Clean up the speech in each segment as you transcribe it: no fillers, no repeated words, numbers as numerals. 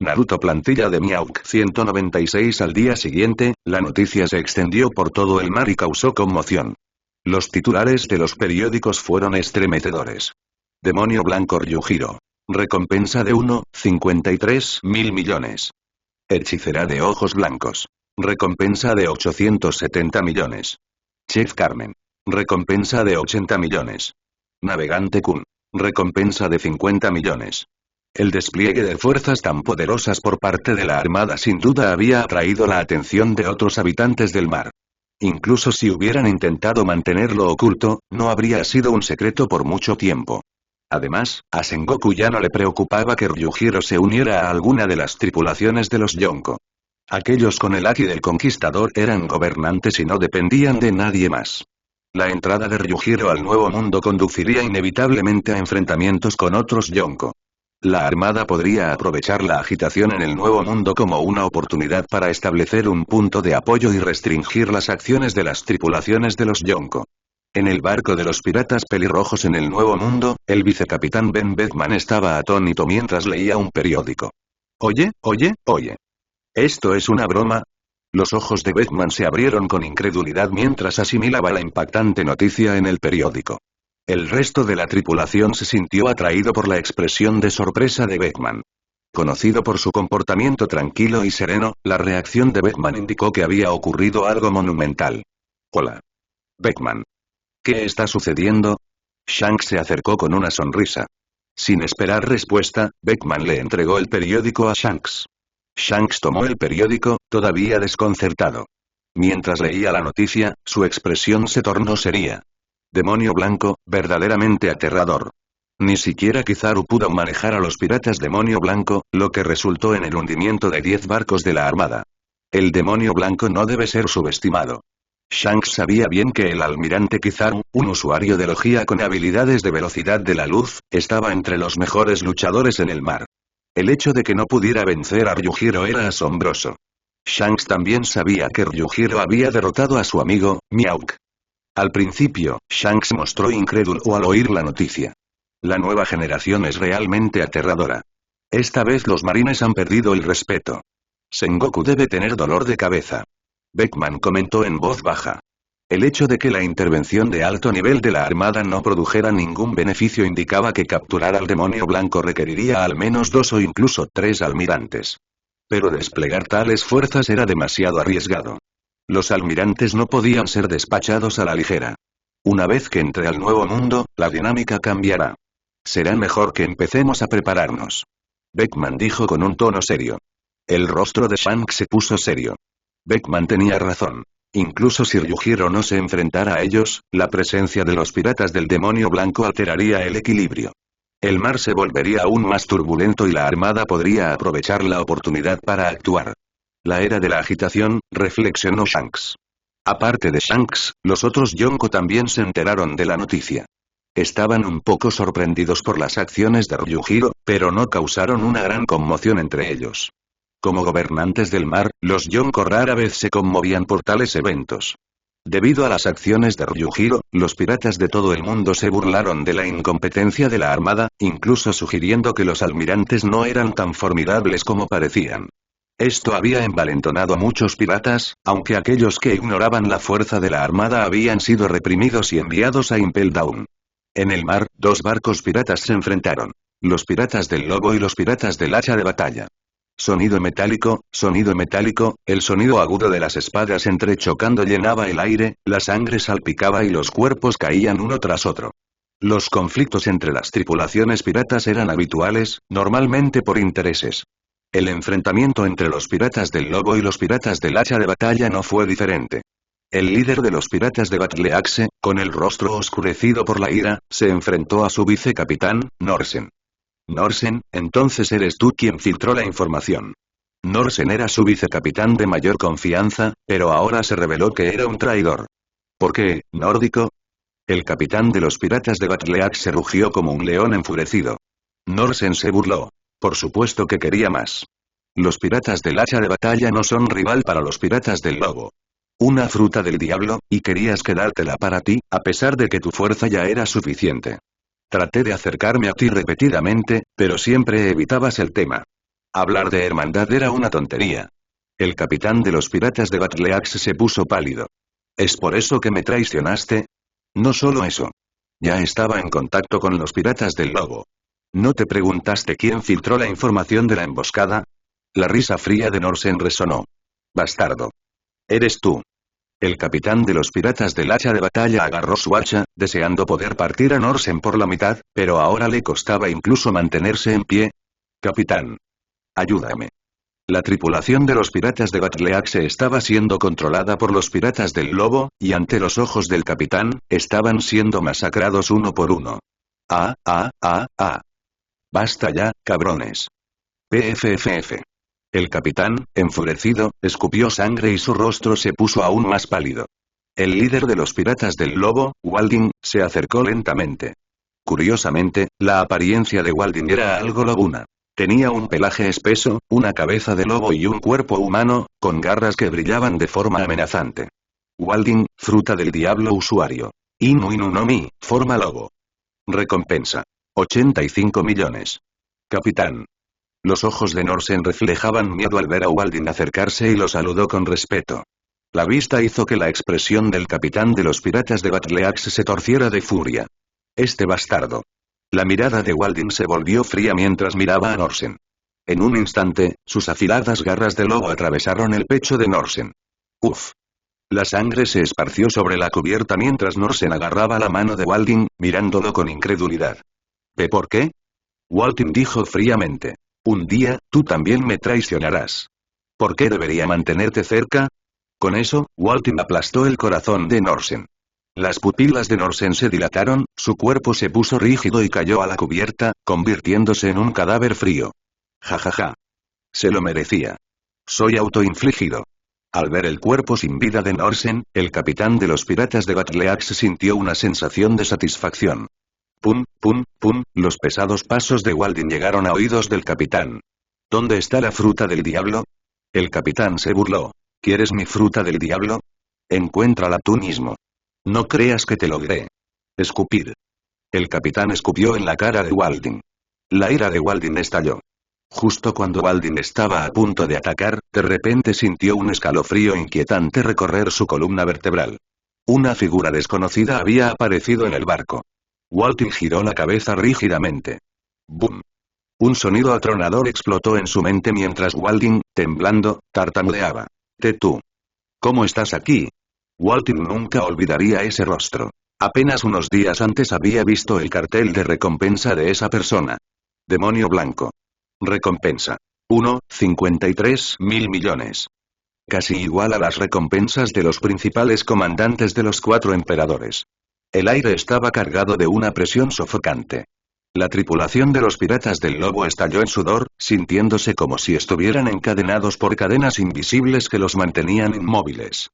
Naruto plantilla de Mihawk 196. Al día siguiente, la noticia se extendió por todo el mar y causó conmoción. Los titulares de los periódicos fueron estremecedores. Demonio blanco Ryujiro. Recompensa de 1,53 mil millones. Hechicera de ojos blancos. Recompensa de 870 millones. Chef Carmen. Recompensa de 80 millones. Navegante Kun. Recompensa de 50 millones. El despliegue de fuerzas tan poderosas por parte de la Armada sin duda había atraído la atención de otros habitantes del mar. Incluso si hubieran intentado mantenerlo oculto, no habría sido un secreto por mucho tiempo. Además, a Sengoku ya no le preocupaba que Ryujiro se uniera a alguna de las tripulaciones de los Yonko. Aquellos con el Haki del Conquistador eran gobernantes y no dependían de nadie más. La entrada de Ryujiro al Nuevo Mundo conduciría inevitablemente a enfrentamientos con otros Yonko. La Armada podría aprovechar la agitación en el Nuevo Mundo como una oportunidad para establecer un punto de apoyo y restringir las acciones de las tripulaciones de los Yonko. En el barco de los piratas pelirrojos en el Nuevo Mundo, el vicecapitán Ben Beckman estaba atónito mientras leía un periódico. Oye. ¿Esto es una broma? Los ojos de Beckman se abrieron con incredulidad mientras asimilaba la impactante noticia en el periódico. El resto de la tripulación se sintió atraído por la expresión de sorpresa de Beckman. Conocido por su comportamiento tranquilo y sereno, la reacción de Beckman indicó que había ocurrido algo monumental. Hola. Beckman. ¿Qué está sucediendo? Shanks se acercó con una sonrisa. Sin esperar respuesta, Beckman le entregó el periódico a Shanks. Shanks tomó el periódico, todavía desconcertado. Mientras leía la noticia, su expresión se tornó seria. Demonio blanco, verdaderamente aterrador. Ni siquiera Kizaru pudo manejar a los piratas Demonio Blanco, lo que resultó en el hundimiento de 10 barcos de la Armada. El Demonio Blanco no debe ser subestimado. Shanks sabía bien que el almirante Kizaru, un usuario de Logia con habilidades de velocidad de la luz, estaba entre los mejores luchadores en el mar. El hecho de que no pudiera vencer a Ryujiro era asombroso. Shanks también sabía que Ryujiro había derrotado a su amigo, Mihawk. Al principio, Shanks mostró incrédulo al oír la noticia. La nueva generación es realmente aterradora. Esta vez los marines han perdido el respeto. Sengoku debe tener dolor de cabeza. Beckman comentó en voz baja. El hecho de que la intervención de alto nivel de la Armada no produjera ningún beneficio indicaba que capturar al Demonio Blanco requeriría al menos 2 o incluso 3 almirantes. Pero desplegar tales fuerzas era demasiado arriesgado. Los almirantes no podían ser despachados a la ligera. Una vez que entre al Nuevo Mundo, la dinámica cambiará. Será mejor que empecemos a prepararnos. Beckman dijo con un tono serio. El rostro de Shanks se puso serio. Beckman tenía razón. Incluso si Ryujiro no se enfrentara a ellos, la presencia de los piratas del Demonio Blanco alteraría el equilibrio. El mar se volvería aún más turbulento y la Armada podría aprovechar la oportunidad para actuar. La era de la agitación, reflexionó Shanks. Aparte de Shanks, los otros Yonko también se enteraron de la noticia. Estaban un poco sorprendidos por las acciones de Ryujiro, pero no causaron una gran conmoción entre ellos. Como gobernantes del mar, los Yonko rara vez se conmovían por tales eventos. Debido a las acciones de Ryujiro, los piratas de todo el mundo se burlaron de la incompetencia de la Armada, incluso sugiriendo que los almirantes no eran tan formidables como parecían. Esto había envalentonado a muchos piratas, aunque aquellos que ignoraban la fuerza de la Armada habían sido reprimidos y enviados a Impel Down. En el mar, 2 barcos piratas se enfrentaron. Los piratas del lobo y los piratas del hacha de batalla. Sonido metálico, el sonido agudo de las espadas entrechocando llenaba el aire, la sangre salpicaba y los cuerpos caían uno tras otro. Los conflictos entre las tripulaciones piratas eran habituales, normalmente por intereses. El enfrentamiento entre los piratas del lobo y los piratas del hacha de batalla no fue diferente. El líder de los piratas de Battle Axe, con el rostro oscurecido por la ira, se enfrentó a su vicecapitán, Norsen. Norsen, entonces eres tú quien filtró la información. Norsen era su vicecapitán de mayor confianza, pero ahora se reveló que era un traidor. ¿Por qué, nórdico? El capitán de los piratas de Battle Axe rugió como un león enfurecido. Norsen se burló. Por supuesto que quería más. Los piratas del hacha de batalla no son rival para los piratas del lobo. Una fruta del diablo, y querías quedártela para ti, a pesar de que tu fuerza ya era suficiente. Traté de acercarme a ti repetidamente, pero siempre evitabas el tema. Hablar de hermandad era una tontería. El capitán de los piratas de Battle Axe se puso pálido. ¿Es por eso que me traicionaste? No solo eso. Ya estaba en contacto con los piratas del lobo. ¿No te preguntaste quién filtró la información de la emboscada? La risa fría de Norsen resonó. Bastardo. Eres tú. El capitán de los piratas del hacha de batalla agarró su hacha, deseando poder partir a Norsen por la mitad, pero ahora le costaba incluso mantenerse en pie. Capitán. Ayúdame. La tripulación de los piratas de Battle Axe estaba siendo controlada por los piratas del lobo, y ante los ojos del capitán, estaban siendo masacrados uno por uno. ¡Ah, ah, ah, ah! ¡Basta ya, cabrones! PFFF. El capitán, enfurecido, escupió sangre y su rostro se puso aún más pálido. El líder de los piratas del lobo, Walding, se acercó lentamente. Curiosamente, la apariencia de Walding era algo lobuna. Tenía un pelaje espeso, una cabeza de lobo y un cuerpo humano, con garras que brillaban de forma amenazante. Walding, fruta del diablo usuario. Inu Inu no Mi, forma lobo. Recompensa. 85 millones. Capitán. Los ojos de Norsen reflejaban miedo al ver a Walding acercarse y lo saludó con respeto. La vista hizo que la expresión del capitán de los piratas de Battle Axe se torciera de furia. Este bastardo. La mirada de Walding se volvió fría mientras miraba a Norsen. En un instante, sus afiladas garras de lobo atravesaron el pecho de Norsen. Uf. La sangre se esparció sobre la cubierta mientras Norsen agarraba la mano de Walding, mirándolo con incredulidad. ¿Por qué? Walding dijo fríamente. Un día, tú también me traicionarás. ¿Por qué debería mantenerte cerca? Con eso, Walding aplastó el corazón de Norsen. Las pupilas de Norsen se dilataron, su cuerpo se puso rígido y cayó a la cubierta, convirtiéndose en un cadáver frío. Jajaja. Se lo merecía. Soy autoinfligido. Al ver el cuerpo sin vida de Norsen, el capitán de los piratas de Battle Axe sintió una sensación de satisfacción. Pum, pum, pum, los pesados pasos de Walding llegaron a oídos del capitán. ¿Dónde está la fruta del diablo? El capitán se burló. ¿Quieres mi fruta del diablo? Encuéntrala tú mismo. No creas que te logré. Escupir. El capitán escupió en la cara de Walding. La ira de Walding estalló. Justo cuando Walding estaba a punto de atacar, de repente sintió un escalofrío inquietante recorrer su columna vertebral. Una figura desconocida había aparecido en el barco. Walding giró la cabeza rígidamente. ¡Bum! Un sonido atronador explotó en su mente mientras Walding, temblando, tartamudeaba. Tú. ¿Cómo estás aquí? Walding nunca olvidaría ese rostro. Apenas unos días antes había visto el cartel de recompensa de esa persona. Demonio blanco. Recompensa. 53.000 millones. Casi igual a las recompensas de los principales comandantes de los 4 emperadores. El aire estaba cargado de una presión sofocante. La tripulación de los piratas del lobo estalló en sudor, sintiéndose como si estuvieran encadenados por cadenas invisibles que los mantenían inmóviles.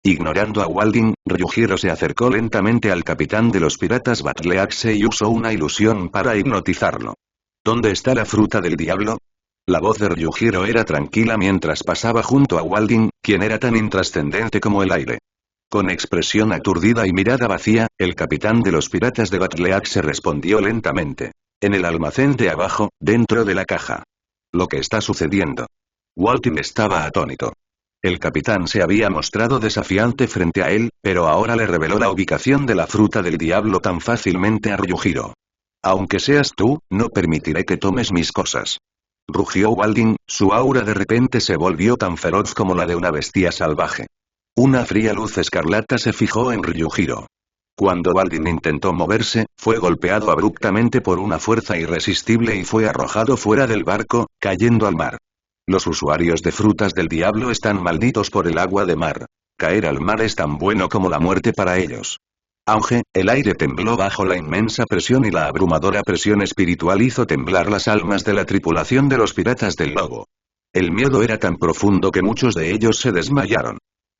Ignorando a Walding, Ryujiro se acercó lentamente al capitán de los piratas Battle Axe y usó una ilusión para hipnotizarlo. ¿Dónde está la fruta del diablo? La voz de Ryujiro era tranquila mientras pasaba junto a Walding, quien era tan intrascendente como el aire. Con expresión aturdida y mirada vacía, el capitán de los piratas de Battle Axe respondió lentamente. En el almacén de abajo, dentro de la caja. Lo que está sucediendo. Walding estaba atónito. El capitán se había mostrado desafiante frente a él, pero ahora le reveló la ubicación de la fruta del diablo tan fácilmente a Ryujiro. Aunque seas tú, no permitiré que tomes mis cosas. Rugió Walding, su aura de repente se volvió tan feroz como la de una bestia salvaje. Una fría luz escarlata se fijó en Ryujiro. Cuando Walding intentó moverse, fue golpeado abruptamente por una fuerza irresistible y fue arrojado fuera del barco, cayendo al mar. Los usuarios de frutas del diablo están malditos por el agua de mar. Caer al mar es tan bueno como la muerte para ellos. Auge, el aire tembló bajo la inmensa presión y la abrumadora presión espiritual hizo temblar las almas de la tripulación de los piratas del lobo. El miedo era tan profundo que muchos de ellos se desmayaron.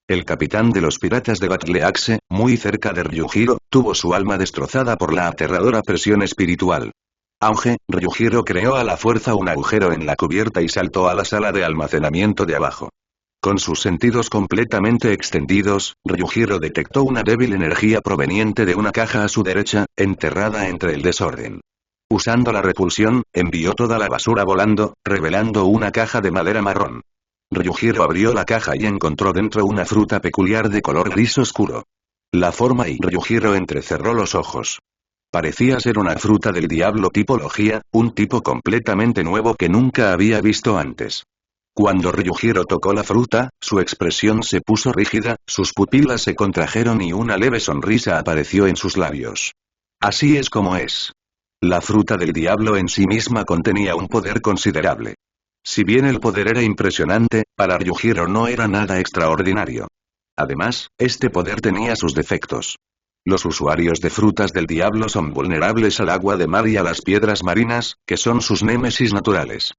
El capitán de los piratas de Battle Axe, muy cerca de Ryujiro, tuvo su alma destrozada por la aterradora presión espiritual. Auge, Ryujiro creó a la fuerza un agujero en la cubierta y saltó a la sala de almacenamiento de abajo. Con sus sentidos completamente extendidos, Ryujiro detectó una débil energía proveniente de una caja a su derecha, enterrada entre el desorden. Usando la repulsión, envió toda la basura volando, revelando una caja de madera marrón. Ryujiro abrió la caja y encontró dentro una fruta peculiar de color gris oscuro. La forma y Ryujiro entrecerró los ojos. Parecía ser una fruta del diablo tipología, un tipo completamente nuevo que nunca había visto antes. Cuando Ryujiro tocó la fruta, su expresión se puso rígida, sus pupilas se contrajeron y una leve sonrisa apareció en sus labios. Así es como es. La fruta del diablo en sí misma contenía un poder considerable. Si bien el poder era impresionante, para Ryujiro no era nada extraordinario. Además, este poder tenía sus defectos. Los usuarios de frutas del diablo son vulnerables al agua de mar y a las piedras marinas, que son sus némesis naturales.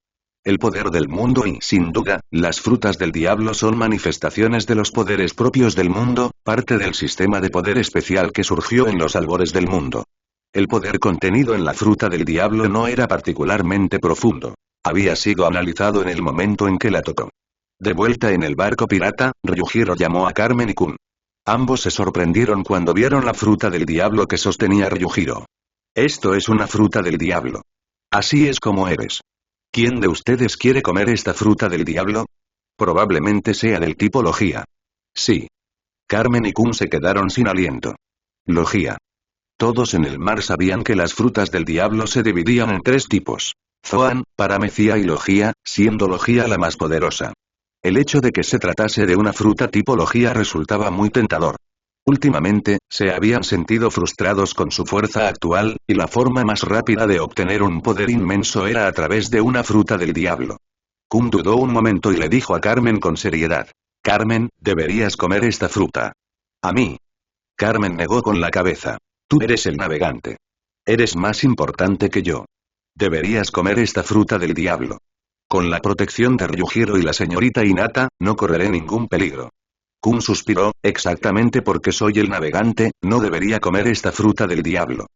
El poder del mundo y, sin duda, las frutas del diablo son manifestaciones de los poderes propios del mundo, parte del sistema de poder especial que surgió en los albores del mundo. El poder contenido en la fruta del diablo no era particularmente profundo. Había sido analizado en el momento en que la tocó. De vuelta en el barco pirata, Ryujiro llamó a Carmen y Kun. Ambos se sorprendieron cuando vieron la fruta del diablo que sostenía Ryujiro. Esto es una fruta del diablo. Así es como eres. ¿Quién de ustedes quiere comer esta fruta del diablo? Probablemente sea del tipo Logía. Sí. Carmen y Kun se quedaron sin aliento. Logía. Todos en el mar sabían que las frutas del diablo se dividían en tres tipos. Zoan, Paramecía y Logía, siendo Logía la más poderosa. El hecho de que se tratase de una fruta tipo Logía resultaba muy tentador. Últimamente, se habían sentido frustrados con su fuerza actual, y la forma más rápida de obtener un poder inmenso era a través de una fruta del diablo. Kun dudó un momento y le dijo a Carmen con seriedad. Carmen, deberías comer esta fruta. ¿A mí? Carmen negó con la cabeza. Tú eres el navegante. Eres más importante que yo. Deberías comer esta fruta del diablo. Con la protección de Ryujiro y la señorita Hinata, no correré ningún peligro. Kun suspiró, exactamente porque soy el navegante, no debería comer esta fruta del diablo.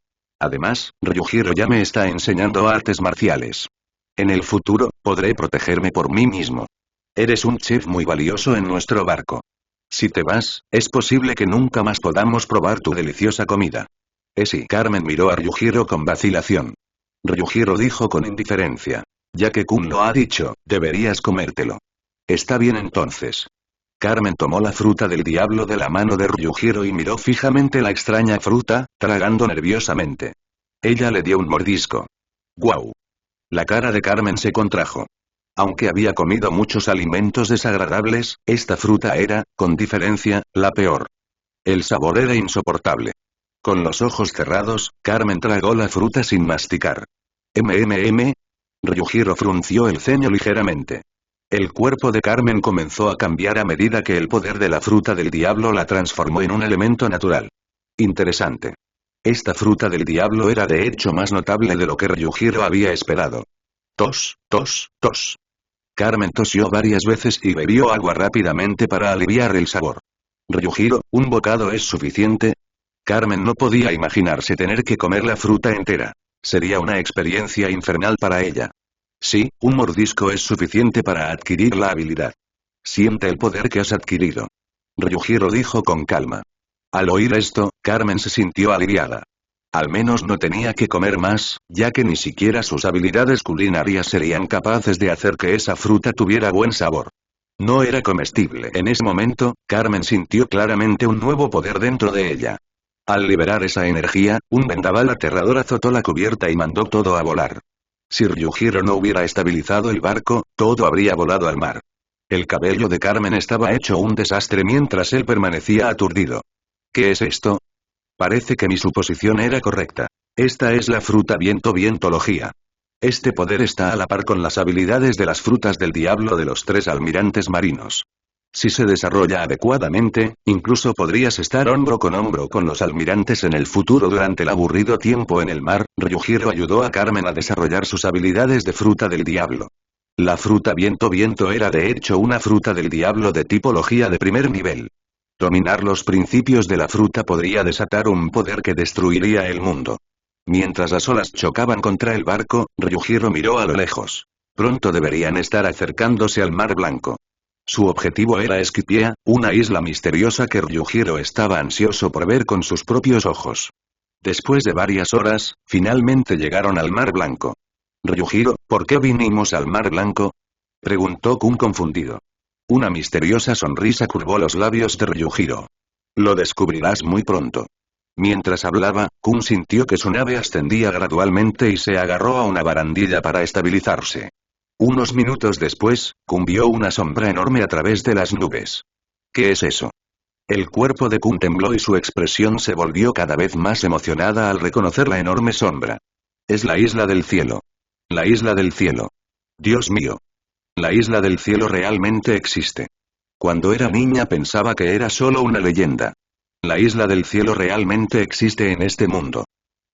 Además, Ryujiro ya me está enseñando artes marciales. En el futuro, podré protegerme por mí mismo. Eres un chef muy valioso en nuestro barco. Si te vas, es posible que nunca más podamos probar tu deliciosa comida. Sí, Carmen miró a Ryujiro con vacilación. Ryujiro dijo con indiferencia. Ya que Kun lo ha dicho, deberías comértelo. Está bien entonces. Carmen tomó la fruta del diablo de la mano de Ryujiro y miró fijamente la extraña fruta, tragando nerviosamente. Ella le dio un mordisco. ¡Guau! La cara de Carmen se contrajo. Aunque había comido muchos alimentos desagradables, esta fruta era, con diferencia, la peor. El sabor era insoportable. Con los ojos cerrados, Carmen tragó la fruta sin masticar. Ryujiro frunció el ceño ligeramente. El cuerpo de Carmen comenzó a cambiar a medida que el poder de la fruta del diablo la transformó en un elemento natural. Interesante. Esta fruta del diablo era de hecho más notable de lo que Ryujiro había esperado. Tos, tos, tos. Carmen tosió varias veces y bebió agua rápidamente para aliviar el sabor. Ryujiro, ¿un bocado es suficiente? Carmen no podía imaginarse tener que comer la fruta entera. Sería una experiencia infernal para ella. Sí, un mordisco es suficiente para adquirir la habilidad. Siente el poder que has adquirido. Ryujiro dijo con calma. Al oír esto, Carmen se sintió aliviada. Al menos no tenía que comer más, ya que ni siquiera sus habilidades culinarias serían capaces de hacer que esa fruta tuviera buen sabor. No era comestible. En ese momento, Carmen sintió claramente un nuevo poder dentro de ella. Al liberar esa energía, un vendaval aterrador azotó la cubierta y mandó todo a volar. Si Ryujiro no hubiera estabilizado el barco, todo habría volado al mar. El cabello de Carmen estaba hecho un desastre mientras él permanecía aturdido. ¿Qué es esto? Parece que mi suposición era correcta. Esta es la fruta viento-vientología. Este poder está a la par con las habilidades de las frutas del diablo de los tres almirantes marinos. Si se desarrolla adecuadamente, incluso podrías estar hombro con los almirantes en el futuro durante el aburrido tiempo en el mar. Ryujiro ayudó a Carmen a desarrollar sus habilidades de fruta del diablo. La fruta viento era de hecho una fruta del diablo de tipología de primer nivel. Dominar los principios de la fruta podría desatar un poder que destruiría el mundo. Mientras las olas chocaban contra el barco, Ryujiro miró a lo lejos. Pronto deberían estar acercándose al Mar Blanco. Su objetivo era Esquipiea, una isla misteriosa que Ryujiro estaba ansioso por ver con sus propios ojos. Después de varias horas, finalmente llegaron al Mar Blanco. Ryujiro, ¿por qué vinimos al Mar Blanco? Preguntó Kun confundido. Una misteriosa sonrisa curvó los labios de Ryujiro. Lo descubrirás muy pronto. Mientras hablaba, Kun sintió que su nave ascendía gradualmente y se agarró a una barandilla para estabilizarse. Unos minutos después, Kun vio una sombra enorme a través de las nubes. ¿Qué es eso? El cuerpo de Kun tembló y su expresión se volvió cada vez más emocionada al reconocer la enorme sombra. Es la isla del cielo. La isla del cielo. Dios mío. La isla del cielo realmente existe. Cuando era niña pensaba que era solo una leyenda. La isla del cielo realmente existe en este mundo.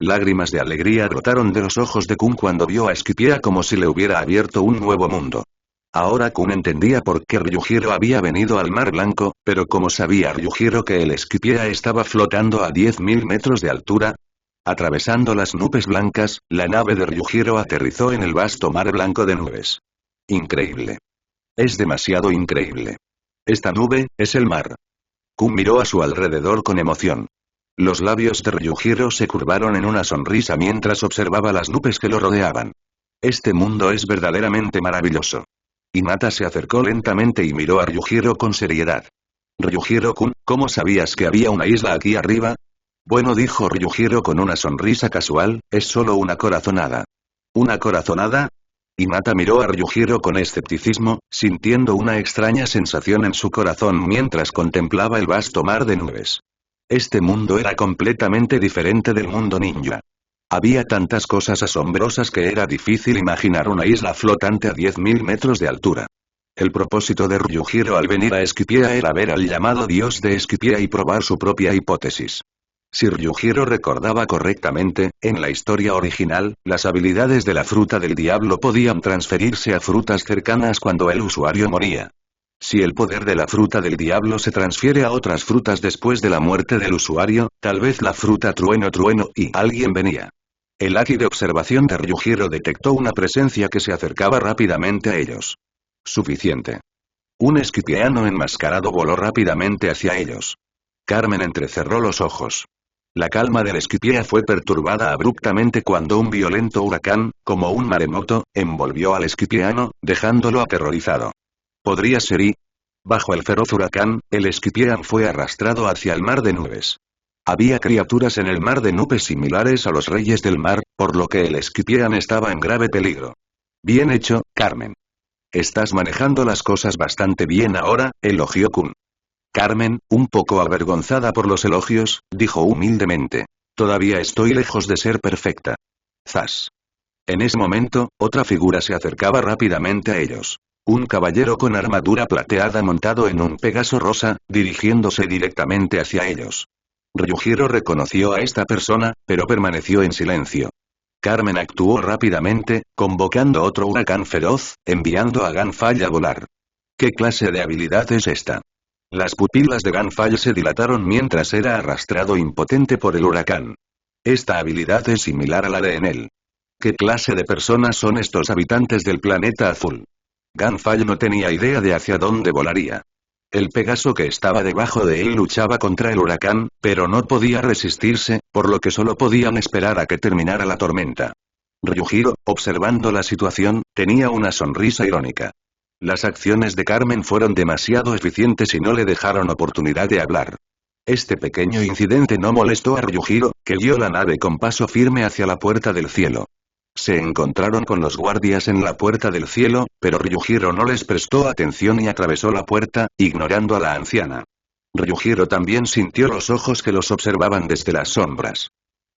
Lágrimas de alegría brotaron de los ojos de Kun cuando vio a Skypiea como si le hubiera abierto un nuevo mundo. Ahora Kun entendía por qué Ryujiro había venido al Mar Blanco, pero ¿cómo sabía Ryujiro que el Skypiea estaba flotando a 10.000 metros de altura? Atravesando las nubes blancas, la nave de Ryujiro aterrizó en el vasto mar blanco de nubes. Increíble. Es demasiado increíble. Esta nube, es el mar. Kun miró a su alrededor con emoción. Los labios de Ryujiro se curvaron en una sonrisa mientras observaba las nubes que lo rodeaban. Este mundo es verdaderamente maravilloso. Hinata se acercó lentamente y miró a Ryujiro con seriedad. Ryujiro-kun, ¿cómo sabías que había una isla aquí arriba? Bueno, dijo Ryujiro con una sonrisa casual, es solo una corazonada. ¿Una corazonada? Hinata miró a Ryujiro con escepticismo, sintiendo una extraña sensación en su corazón mientras contemplaba el vasto mar de nubes. Este mundo era completamente diferente del mundo ninja. Había tantas cosas asombrosas que era difícil imaginar una isla flotante a 10.000 metros de altura. El propósito de Ryujiro al venir a Skypiea era ver al llamado dios de Skypiea y probar su propia hipótesis. Si Ryujiro recordaba correctamente, en la historia original, las habilidades de la fruta del diablo podían transferirse a frutas cercanas cuando el usuario moría. Si el poder de la fruta del diablo se transfiere a otras frutas después de la muerte del usuario, tal vez la fruta trueno y alguien venía. El haki de observación de Ryujiro detectó una presencia que se acercaba rápidamente a ellos. Suficiente. Un esquipiano enmascarado voló rápidamente hacia ellos. Carmen entrecerró los ojos. La calma del Skypiea fue perturbada abruptamente cuando un violento huracán, como un maremoto, envolvió al Skypiano, dejándolo aterrorizado. ¿Podría ser y? Bajo el feroz huracán, el Skypiea fue arrastrado hacia el mar de nubes. Había criaturas en el mar de nubes similares a los reyes del mar, por lo que el Skypiea estaba en grave peligro. Bien hecho, Carmen. Estás manejando las cosas bastante bien ahora, elogió Kun. Carmen, un poco avergonzada por los elogios, dijo humildemente. Todavía estoy lejos de ser perfecta. Zas. En ese momento, otra figura se acercaba rápidamente a ellos. Un caballero con armadura plateada montado en un Pegaso rosa, dirigiéndose directamente hacia ellos. Ryujiro reconoció a esta persona, pero permaneció en silencio. Carmen actuó rápidamente, convocando otro huracán feroz, enviando a Ganfall a volar. ¿Qué clase de habilidad es esta? Las pupilas de Ganfall se dilataron mientras era arrastrado impotente por el huracán. Esta habilidad es similar a la de Enel. ¿Qué clase de personas son estos habitantes del planeta azul? Ganfall no tenía idea de hacia dónde volaría. El Pegaso que estaba debajo de él luchaba contra el huracán, pero no podía resistirse, por lo que solo podían esperar a que terminara la tormenta. Ryujiro, observando la situación, tenía una sonrisa irónica. Las acciones de Carmen fueron demasiado eficientes y no le dejaron oportunidad de hablar. Este pequeño incidente no molestó a Ryujiro, que guió la nave con paso firme hacia la puerta del cielo. Se encontraron con los guardias en la puerta del cielo, pero Ryujiro no les prestó atención y atravesó la puerta, ignorando a la anciana. Ryujiro también sintió los ojos que los observaban desde las sombras.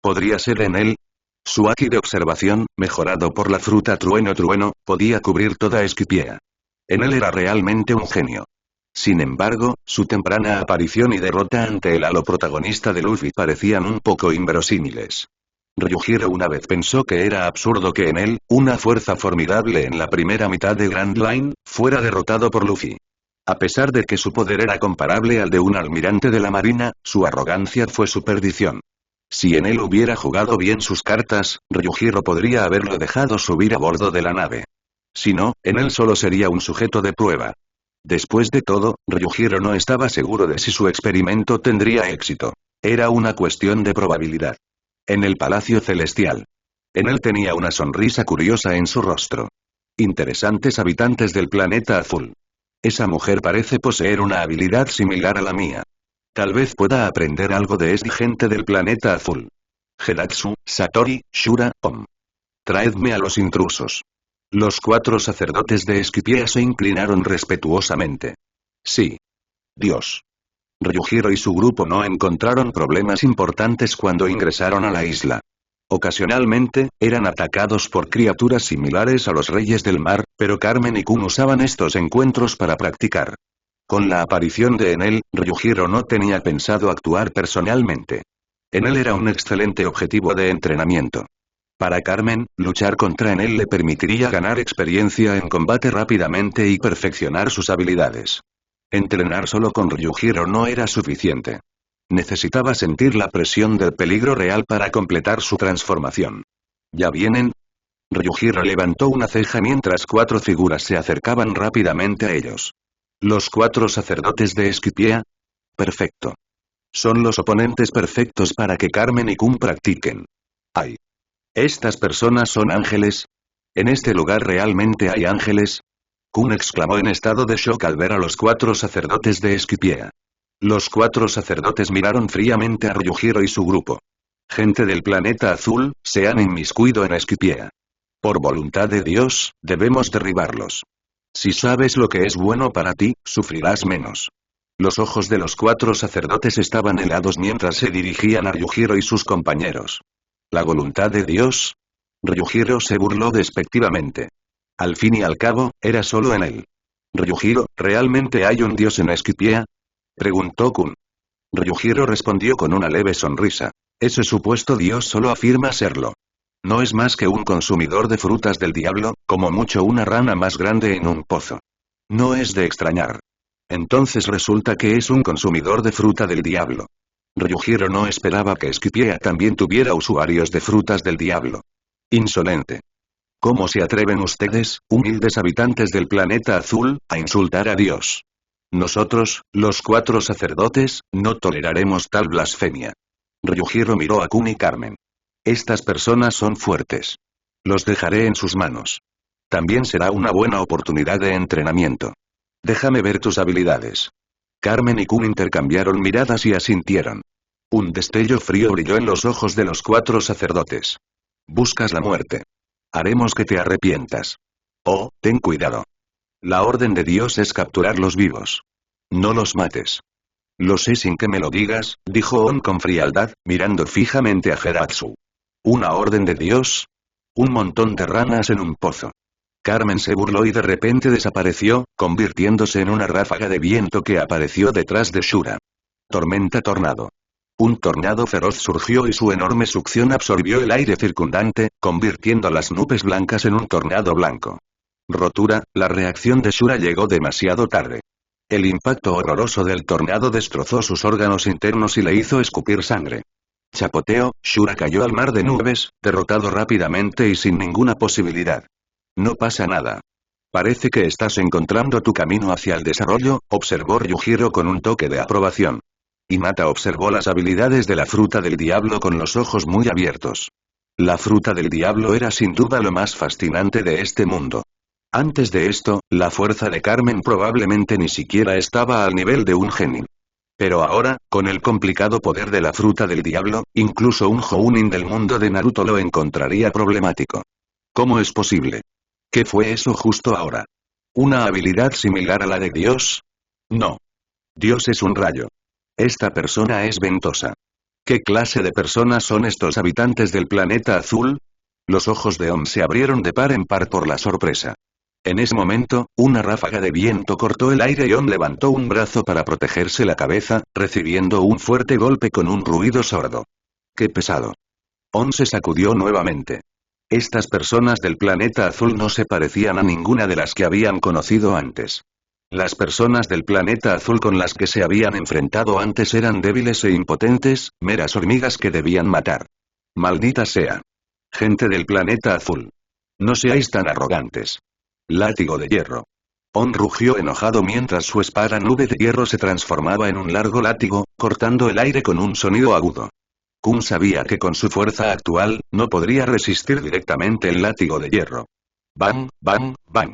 ¿Podría ser en él? Su haki de observación, mejorado por la fruta trueno, podía cubrir toda Skypiea. En él era realmente un genio. Sin embargo, su temprana aparición y derrota ante el halo protagonista de Luffy parecían un poco inverosímiles. Ryujiro una vez pensó que era absurdo que en él, una fuerza formidable en la primera mitad de Grand Line, fuera derrotado por Luffy. A pesar de que su poder era comparable al de un almirante de la marina, su arrogancia fue su perdición. Si en él hubiera jugado bien sus cartas, Ryujiro podría haberlo dejado subir a bordo de la nave. Si no, en él solo sería un sujeto de prueba. Después de todo, Ryujiro no estaba seguro de si su experimento tendría éxito. Era una cuestión de probabilidad. En el Palacio Celestial. En él tenía una sonrisa curiosa en su rostro. Interesantes habitantes del planeta azul. Esa mujer parece poseer una habilidad similar a la mía. Tal vez pueda aprender algo de esta gente del planeta azul. Gedatsu, Satori, Shura, Om. Traedme a los intrusos. Los 4 sacerdotes de Esquipiea se inclinaron respetuosamente. Sí. Dios. Ryujiro y su grupo no encontraron problemas importantes cuando ingresaron a la isla. Ocasionalmente, eran atacados por criaturas similares a los reyes del mar, pero Carmen y Kun usaban estos encuentros para practicar. Con la aparición de Enel, Ryujiro no tenía pensado actuar personalmente. Enel era un excelente objetivo de entrenamiento. Para Carmen, luchar contra Enel le permitiría ganar experiencia en combate rápidamente y perfeccionar sus habilidades. Entrenar solo con Ryujiro no era suficiente. Necesitaba sentir la presión del peligro real para completar su transformación. ¿Ya vienen? Ryujiro levantó una ceja mientras 4 figuras se acercaban rápidamente a ellos. ¿Los 4 sacerdotes de Esquipiea? Perfecto. Son los oponentes perfectos para que Carmen y Kun practiquen. ¡Ay! ¿Estas personas son ángeles? ¿En este lugar realmente hay ángeles? Kun exclamó en estado de shock al ver a los 4 sacerdotes de Esquipiea. Los 4 sacerdotes miraron fríamente a Ryujiro y su grupo. Gente del planeta azul, se han inmiscuido en Esquipiea. Por voluntad de Dios, debemos derribarlos. Si sabes lo que es bueno para ti, sufrirás menos. Los ojos de los 4 sacerdotes estaban helados mientras se dirigían a Ryujiro y sus compañeros. ¿La voluntad de Dios? Ryujiro se burló despectivamente. Al fin y al cabo, era solo en él. Ryujiro, ¿realmente hay un dios en Esquipiea? Preguntó Kun. Ryujiro respondió con una leve sonrisa. Ese supuesto dios solo afirma serlo. No es más que un consumidor de frutas del diablo, como mucho una rana más grande en un pozo. No es de extrañar. Entonces resulta que es un consumidor de fruta del diablo. Ryujiro no esperaba que Esquipiea también tuviera usuarios de frutas del diablo. Insolente. ¿Cómo se atreven ustedes, humildes habitantes del planeta azul, a insultar a Dios? Nosotros, los 4 sacerdotes, no toleraremos tal blasfemia. Ryujiro miró a Kun y Carmen. Estas personas son fuertes. Los dejaré en sus manos. También será una buena oportunidad de entrenamiento. Déjame ver tus habilidades. Carmen y Kun intercambiaron miradas y asintieron. Un destello frío brilló en los ojos de los 4 sacerdotes. Buscas la muerte. Haremos que te arrepientas. Oh, ten cuidado. La orden de Dios es capturarlos vivos. No los mates. Lo sé sin que me lo digas, dijo On con frialdad, mirando fijamente a Gedatsu. ¿Una orden de Dios? Un montón de ranas en un pozo. Carmen se burló y de repente desapareció, convirtiéndose en una ráfaga de viento que apareció detrás de Shura. Tormenta tornado. Un tornado feroz surgió y su enorme succión absorbió el aire circundante, convirtiendo las nubes blancas en un tornado blanco. Rotura, la reacción de Shura llegó demasiado tarde. El impacto horroroso del tornado destrozó sus órganos internos y le hizo escupir sangre. Chapoteo, Shura cayó al mar de nubes, derrotado rápidamente y sin ninguna posibilidad. No pasa nada. Parece que estás encontrando tu camino hacia el desarrollo, observó Ryujiro con un toque de aprobación. Hinata observó las habilidades de la fruta del diablo con los ojos muy abiertos. La fruta del diablo era sin duda lo más fascinante de este mundo. Antes de esto, la fuerza de Carmen probablemente ni siquiera estaba al nivel de un genin. Pero ahora, con el complicado poder de la fruta del diablo, incluso un Jounin del mundo de Naruto lo encontraría problemático. ¿Cómo es posible? ¿Qué fue eso justo ahora? ¿Una habilidad similar a la de Dios? No. Dios es un rayo. Esta persona es ventosa. ¿Qué clase de personas son estos habitantes del planeta azul? Los ojos de Om se abrieron de par en par por la sorpresa. En ese momento, una ráfaga de viento cortó el aire y Om levantó un brazo para protegerse la cabeza, recibiendo un fuerte golpe con un ruido sordo. ¡Qué pesado! Om se sacudió nuevamente. Estas personas del planeta azul no se parecían a ninguna de las que habían conocido antes. Las personas del planeta azul con las que se habían enfrentado antes eran débiles e impotentes, meras hormigas que debían matar. Maldita sea. Gente del planeta azul. No seáis tan arrogantes. Látigo de hierro. On rugió enojado mientras su espada nube de hierro se transformaba en un largo látigo, cortando el aire con un sonido agudo. Kun sabía que con su fuerza actual, no podría resistir directamente el látigo de hierro. Bang, bang, bang.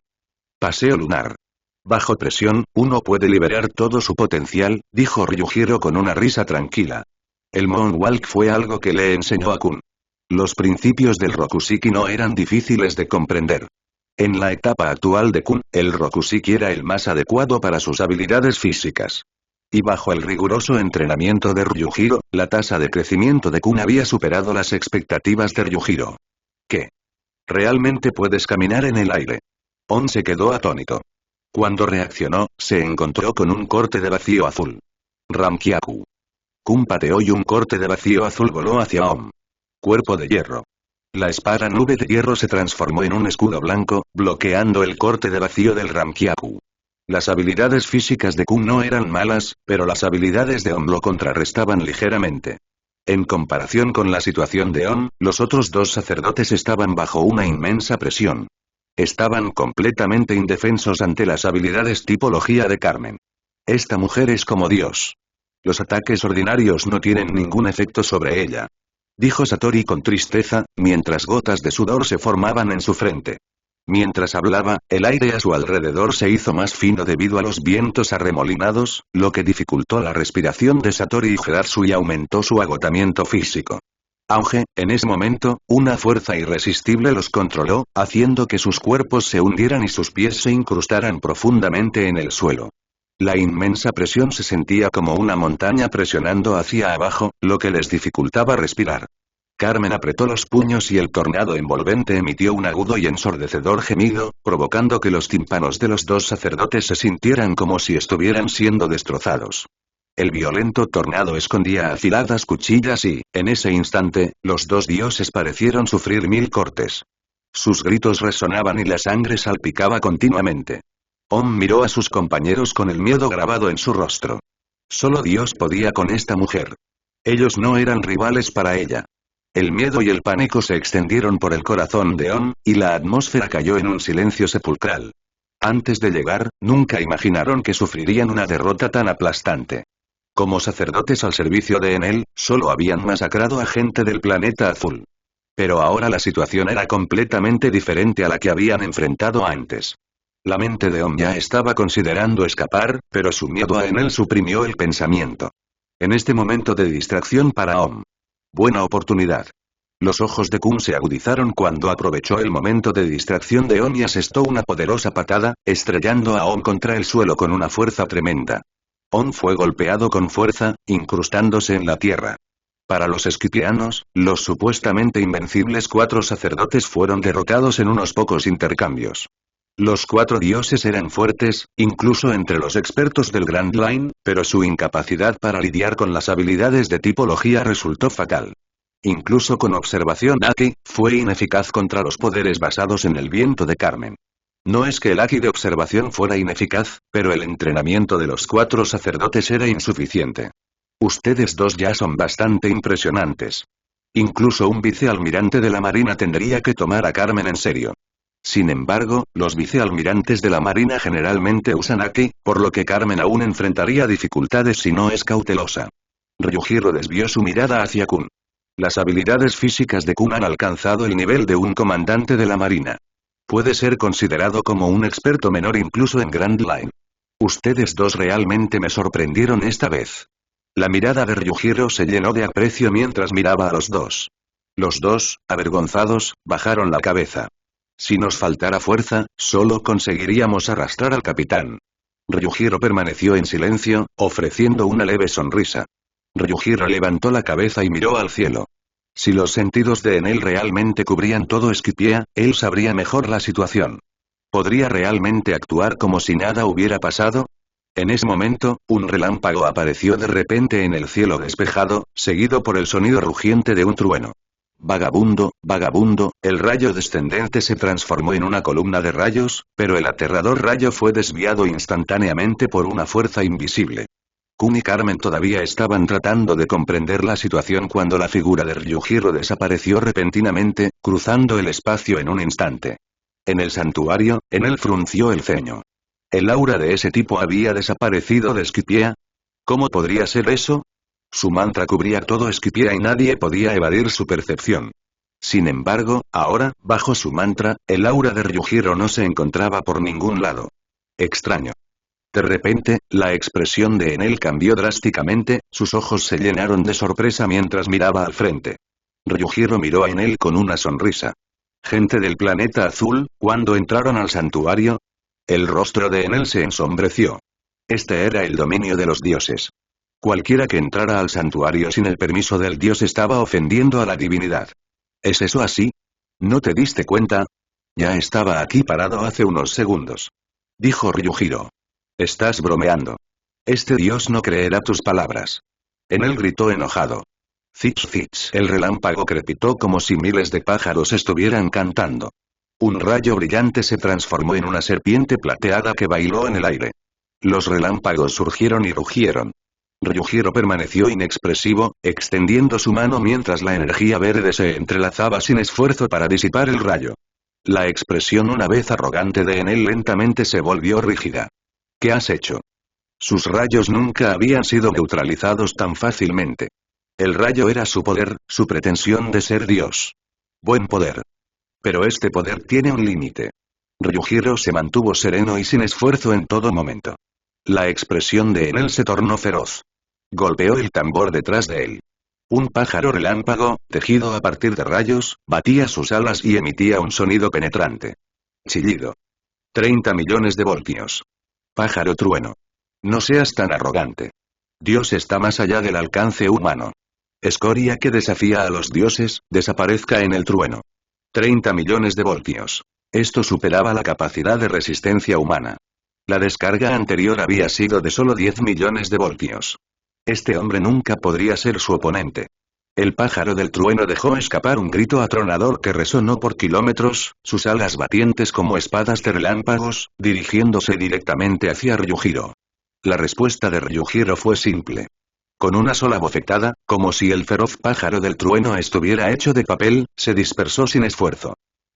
Paseo lunar. Bajo presión, uno puede liberar todo su potencial, dijo Ryujiro con una risa tranquila. El Moonwalk fue algo que le enseñó a Kun. Los principios del Rokuseki no eran difíciles de comprender. En la etapa actual de Kun, el Rokuseki era el más adecuado para sus habilidades físicas. Y bajo el riguroso entrenamiento de Ryujiro, la tasa de crecimiento de Kun había superado las expectativas de Ryujiro. ¿Qué? ¿Realmente puedes caminar en el aire? On se quedó atónito. Cuando reaccionó, se encontró con un corte de vacío azul. Ramkyaku. Kun pateó y un corte de vacío azul voló hacia Om. Cuerpo de hierro. La espada nube de hierro se transformó en un escudo blanco, bloqueando el corte de vacío del Ramkyaku. Las habilidades físicas de Kun no eran malas, pero las habilidades de Om lo contrarrestaban ligeramente. En comparación con la situación de Om, los otros dos sacerdotes estaban bajo una inmensa presión. Estaban completamente indefensos ante las habilidades tipología de Carmen. Esta mujer es como Dios. Los ataques ordinarios no tienen ningún efecto sobre ella. Dijo Satori con tristeza, mientras gotas de sudor se formaban en su frente. Mientras hablaba, el aire a su alrededor se hizo más fino debido a los vientos arremolinados, lo que dificultó la respiración de Satori y Hidatsu y aumentó su agotamiento físico. Aunque, en ese momento, una fuerza irresistible los controló, haciendo que sus cuerpos se hundieran y sus pies se incrustaran profundamente en el suelo. La inmensa presión se sentía como una montaña presionando hacia abajo, lo que les dificultaba respirar. Carmen apretó los puños y el tornado envolvente emitió un agudo y ensordecedor gemido, provocando que los tímpanos de los dos sacerdotes se sintieran como si estuvieran siendo destrozados. El violento tornado escondía afiladas cuchillas y, en ese instante, los dos dioses parecieron sufrir 1000 cortes. Sus gritos resonaban y la sangre salpicaba continuamente. Om miró a sus compañeros con el miedo grabado en su rostro. Solo Dios podía con esta mujer. Ellos no eran rivales para ella. El miedo y el pánico se extendieron por el corazón de Om, y la atmósfera cayó en un silencio sepulcral. Antes de llegar, nunca imaginaron que sufrirían una derrota tan aplastante. Como sacerdotes al servicio de Enel, solo habían masacrado a gente del planeta azul. Pero ahora la situación era completamente diferente a la que habían enfrentado antes. La mente de Om ya estaba considerando escapar, pero su miedo a Enel suprimió el pensamiento. En este momento de distracción para Om. Buena oportunidad. Los ojos de Kun se agudizaron cuando aprovechó el momento de distracción de Om y asestó una poderosa patada, estrellando a Om contra el suelo con una fuerza tremenda. Om fue golpeado con fuerza, incrustándose en la tierra. Para los esquipianos, los supuestamente invencibles 4 sacerdotes fueron derrotados en unos pocos intercambios. Los 4 dioses eran fuertes, incluso entre los expertos del Grand Line, pero su incapacidad para lidiar con las habilidades de tipología resultó fatal. Incluso con observación Aki, fue ineficaz contra los poderes basados en el viento de Carmen. No es que el Aki de observación fuera ineficaz, pero el entrenamiento de los 4 sacerdotes era insuficiente. Ustedes dos ya son bastante impresionantes. Incluso un vicealmirante de la Marina tendría que tomar a Carmen en serio. Sin embargo, los vicealmirantes de la Marina generalmente usan Aki, por lo que Carmen aún enfrentaría dificultades si no es cautelosa. Ryujiro desvió su mirada hacia Kun. Las habilidades físicas de Kun han alcanzado el nivel de un comandante de la Marina. Puede ser considerado como un experto menor incluso en Grand Line. Ustedes dos realmente me sorprendieron esta vez. La mirada de Ryujiro se llenó de aprecio mientras miraba a los dos. Los dos, avergonzados, bajaron la cabeza. Si nos faltara fuerza, solo conseguiríamos arrastrar al capitán. Ryujiro permaneció en silencio, ofreciendo una leve sonrisa. Ryujiro levantó la cabeza y miró al cielo. Si los sentidos de Enel realmente cubrían todo Esquipia, él sabría mejor la situación. ¿Podría realmente actuar como si nada hubiera pasado? En ese momento, un relámpago apareció de repente en el cielo despejado, seguido por el sonido rugiente de un trueno. Vagabundo, vagabundo, el rayo descendente se transformó en una columna de rayos, pero el aterrador rayo fue desviado instantáneamente por una fuerza invisible. Kun y Carmen todavía estaban tratando de comprender la situación cuando la figura de Ryujiro desapareció repentinamente, cruzando el espacio en un instante. En el santuario, Enel frunció el ceño. ¿El aura de ese tipo había desaparecido de Esquipia? ¿Cómo podría ser eso? Su mantra cubría todo Esquipia y nadie podía evadir su percepción. Sin embargo, ahora, bajo su mantra, el aura de Ryujiro no se encontraba por ningún lado. Extraño. De repente, la expresión de Enel cambió drásticamente, sus ojos se llenaron de sorpresa mientras miraba al frente. Ryujiro miró a Enel con una sonrisa. Gente del planeta azul, ¿cuándo entraron al santuario? El rostro de Enel se ensombreció. Este era el dominio de los dioses. Cualquiera que entrara al santuario sin el permiso del dios estaba ofendiendo a la divinidad. ¿Es eso así? ¿No te diste cuenta? Ya estaba aquí parado hace unos segundos. Dijo Ryujiro. Estás bromeando. Este dios no creerá tus palabras. Enel gritó enojado. Zitz zitz. El relámpago crepitó como si miles de pájaros estuvieran cantando. Un rayo brillante se transformó en una serpiente plateada que bailó en el aire. Los relámpagos surgieron y rugieron. Ryujiro permaneció inexpresivo, extendiendo su mano mientras la energía verde se entrelazaba sin esfuerzo para disipar el rayo. La expresión una vez arrogante de Enel lentamente se volvió rígida. ¿Qué has hecho? Sus rayos nunca habían sido neutralizados tan fácilmente. El rayo era su poder, su pretensión de ser Dios. Buen poder. Pero este poder tiene un límite. Ryujiro se mantuvo sereno y sin esfuerzo en todo momento. La expresión de Enel se tornó feroz. Golpeó el tambor detrás de él. Un pájaro relámpago, tejido a partir de rayos, batía sus alas y emitía un sonido penetrante. Chillido. 30 millones de voltios. Pájaro trueno. No seas tan arrogante. Dios está más allá del alcance humano. Escoria que desafía a los dioses, desaparezca en el trueno. 30 millones de voltios. Esto superaba la capacidad de resistencia humana. La descarga anterior había sido de solo 10 millones de voltios. Este hombre nunca podría ser su oponente. El pájaro del trueno dejó escapar un grito atronador que resonó por kilómetros, sus alas batientes como espadas de relámpagos, dirigiéndose directamente hacia Ryujiro. La respuesta de Ryujiro fue simple. Con una sola bofetada, como si el feroz pájaro del trueno estuviera hecho de papel, se dispersó sin esfuerzo.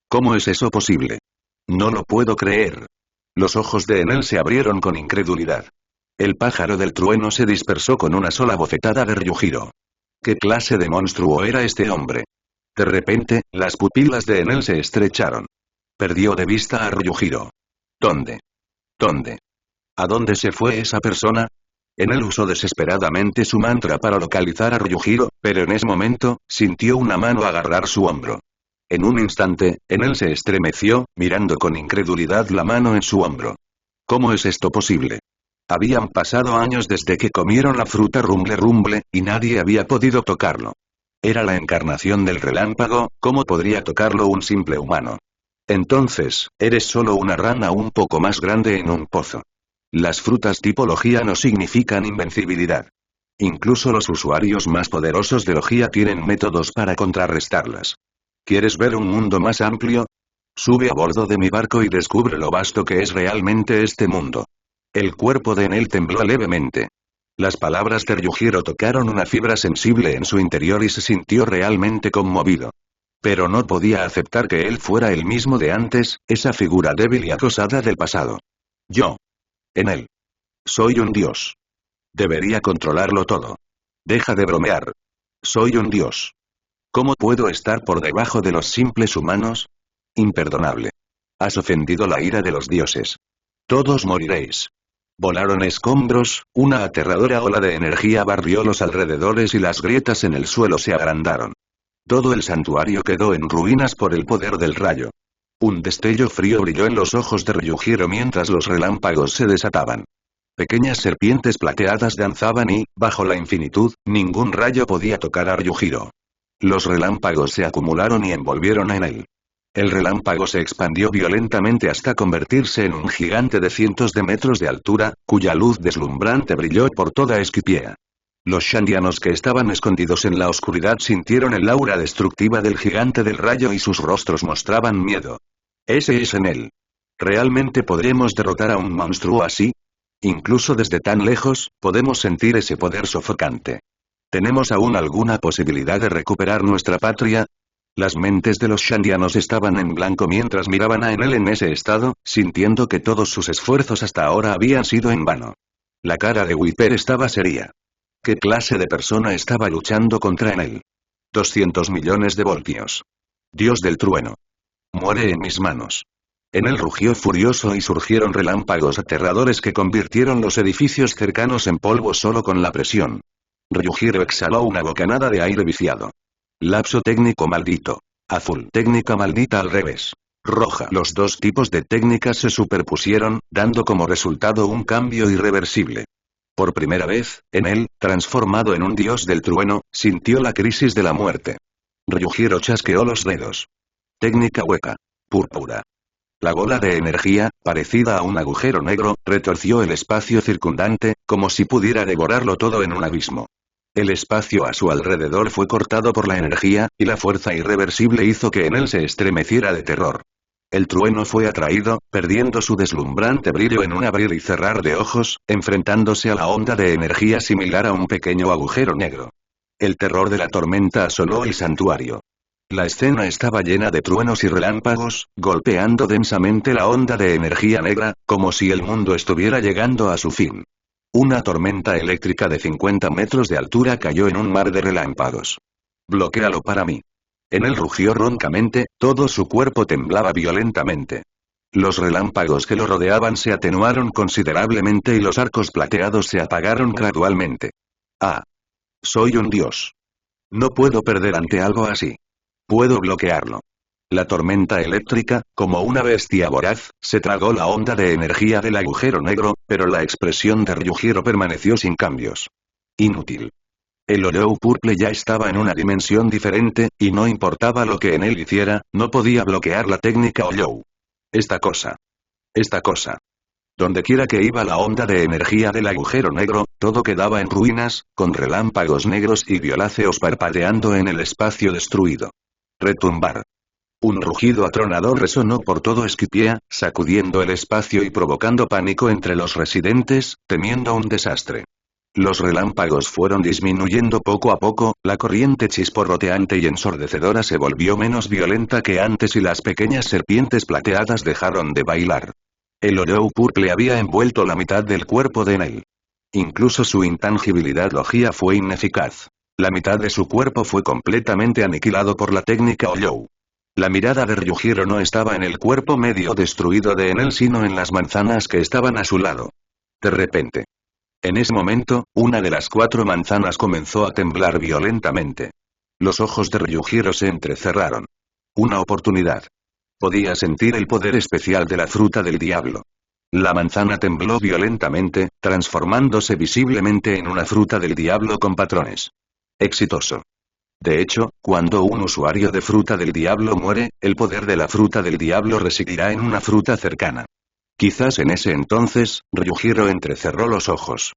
¿Cómo es eso posible? No lo puedo creer. Los ojos de Enel se abrieron con incredulidad. El pájaro del trueno se dispersó con una sola bofetada de Ryujiro. ¿Qué clase de monstruo era este hombre? De repente, las pupilas de Enel se estrecharon. Perdió de vista a Ryujiro. ¿Dónde? ¿Dónde? ¿A dónde se fue esa persona? Enel usó desesperadamente su mantra para localizar a Ryujiro, pero en ese momento, sintió una mano agarrar su hombro. En un instante, Enel se estremeció, mirando con incredulidad la mano en su hombro. ¿Cómo es esto posible? Habían pasado años desde que comieron la fruta rumble rumble, y nadie había podido tocarlo. Era la encarnación del relámpago, ¿cómo podría tocarlo un simple humano? Entonces, eres solo una rana un poco más grande en un pozo. Las frutas tipología no significan invencibilidad. Incluso los usuarios más poderosos de Logia tienen métodos para contrarrestarlas. ¿Quieres ver un mundo más amplio? Sube a bordo de mi barco y descubre lo vasto que es realmente este mundo. El cuerpo de Enel tembló levemente. Las palabras de Ryujiro tocaron una fibra sensible en su interior y se sintió realmente conmovido. Pero no podía aceptar que él fuera el mismo de antes, esa figura débil y acosada del pasado. Yo. Enel. Soy un dios. Debería controlarlo todo. Deja de bromear. Soy un dios. ¿Cómo puedo estar por debajo de los simples humanos? Imperdonable. Has ofendido la ira de los dioses. Todos moriréis. Volaron escombros, una aterradora ola de energía barrió los alrededores y las grietas en el suelo se agrandaron. Todo el santuario quedó en ruinas por el poder del rayo. Un destello frío brilló en los ojos de Ryujiro mientras los relámpagos se desataban. Pequeñas serpientes plateadas danzaban y, bajo la infinitud, ningún rayo podía tocar a Ryujiro. Los relámpagos se acumularon y envolvieron a Enel. El relámpago se expandió violentamente hasta convertirse en un gigante de cientos de metros de altura, cuya luz deslumbrante brilló por toda Esquipia. Los shandianos que estaban escondidos en la oscuridad sintieron el aura destructiva del gigante del rayo y sus rostros mostraban miedo. Ese es Enel. ¿Realmente podremos derrotar a un monstruo así? Incluso desde tan lejos, podemos sentir ese poder sofocante. ¿Tenemos aún alguna posibilidad de recuperar nuestra patria? Las mentes de los shandianos estaban en blanco mientras miraban a Enel en ese estado, sintiendo que todos sus esfuerzos hasta ahora habían sido en vano. La cara de Wiper estaba seria. ¿Qué clase de persona estaba luchando contra Enel? 200 millones de voltios. Dios del trueno. Muere en mis manos. Enel rugió furioso y surgieron relámpagos aterradores que convirtieron los edificios cercanos en polvo solo con la presión. Ryujiro exhaló una bocanada de aire viciado. Lapso técnico maldito. Azul. Técnica maldita al revés. Roja. Los dos tipos de técnicas se superpusieron, dando como resultado un cambio irreversible. Por primera vez, Enel, transformado en un dios del trueno, sintió la crisis de la muerte. Ryujiro chasqueó los dedos. Técnica hueca. Púrpura. La bola de energía, parecida a un agujero negro, retorció el espacio circundante, como si pudiera devorarlo todo en un abismo. El espacio a su alrededor fue cortado por la energía, y la fuerza irreversible hizo que Enel se estremeciera de terror. El trueno fue atraído, perdiendo su deslumbrante brillo en un abrir y cerrar de ojos, enfrentándose a la onda de energía similar a un pequeño agujero negro. El terror de la tormenta asoló el santuario. La escena estaba llena de truenos y relámpagos, golpeando densamente la onda de energía negra, como si el mundo estuviera llegando a su fin. Una tormenta eléctrica de 50 metros de altura cayó en un mar de relámpagos. Bloquéalo para mí. Enel rugió roncamente, todo su cuerpo temblaba violentamente. Los relámpagos que lo rodeaban se atenuaron considerablemente y los arcos plateados se apagaron gradualmente. Ah. Soy un dios. No puedo perder ante algo así. Puedo bloquearlo. La tormenta eléctrica, como una bestia voraz, se tragó la onda de energía del agujero negro, pero la expresión de Ryujiro permaneció sin cambios. Inútil. El Orou Purple ya estaba en una dimensión diferente, y no importaba lo que en él hiciera, no podía bloquear la técnica Orou. Esta cosa. Dondequiera que iba la onda de energía del agujero negro, todo quedaba en ruinas, con relámpagos negros y violáceos parpadeando en el espacio destruido. Retumbar. Un rugido atronador resonó por todo Esquipiea, sacudiendo el espacio y provocando pánico entre los residentes, temiendo un desastre. Los relámpagos fueron disminuyendo poco a poco, la corriente chisporroteante y ensordecedora se volvió menos violenta que antes y las pequeñas serpientes plateadas dejaron de bailar. El Orou Purple había envuelto la mitad del cuerpo de Enel. Incluso su intangibilidad logia fue ineficaz. La mitad de su cuerpo fue completamente aniquilado por la técnica Orou. La mirada de Ryujiro no estaba en el cuerpo medio destruido de Enel sino en las manzanas que estaban a su lado. De repente. En ese momento, una de las 4 manzanas comenzó a temblar violentamente. Los ojos de Ryujiro se entrecerraron. Una oportunidad. Podía sentir el poder especial de la fruta del diablo. La manzana tembló violentamente, transformándose visiblemente en una fruta del diablo con patrones. Exitoso. De hecho, cuando un usuario de fruta del diablo muere, el poder de la fruta del diablo residirá en una fruta cercana. Quizás en ese entonces, Ryujiro entrecerró los ojos.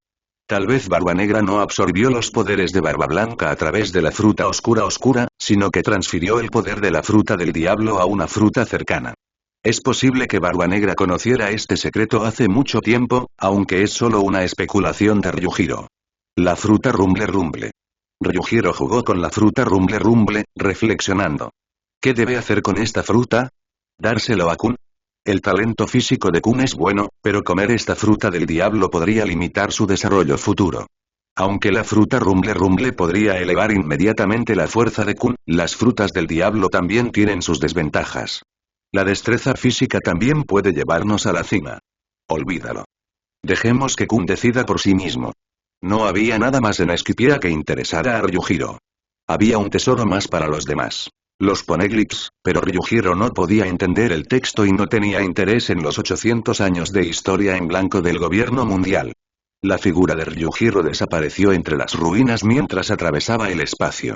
Tal vez Barba Negra no absorbió los poderes de Barba Blanca a través de la fruta oscura, sino que transfirió el poder de la fruta del diablo a una fruta cercana. Es posible que Barba Negra conociera este secreto hace mucho tiempo, aunque es solo una especulación de Ryujiro. La fruta rumble. Ryujiro jugó con la fruta rumble, reflexionando. ¿Qué debe hacer con esta fruta? ¿Dárselo a Kun? El talento físico de Kun es bueno, pero comer esta fruta del diablo podría limitar su desarrollo futuro. Aunque la fruta rumble podría elevar inmediatamente la fuerza de Kun, las frutas del diablo también tienen sus desventajas. La destreza física también puede llevarnos a la cima. Olvídalo. Dejemos que Kun decida por sí mismo. No había nada más en Esquipiea que interesara a Ryujiro. Había un tesoro más para los demás. Los poneglyphs, pero Ryujiro no podía entender el texto y no tenía interés en los 800 años de historia en blanco del gobierno mundial. La figura de Ryujiro desapareció entre las ruinas mientras atravesaba el espacio.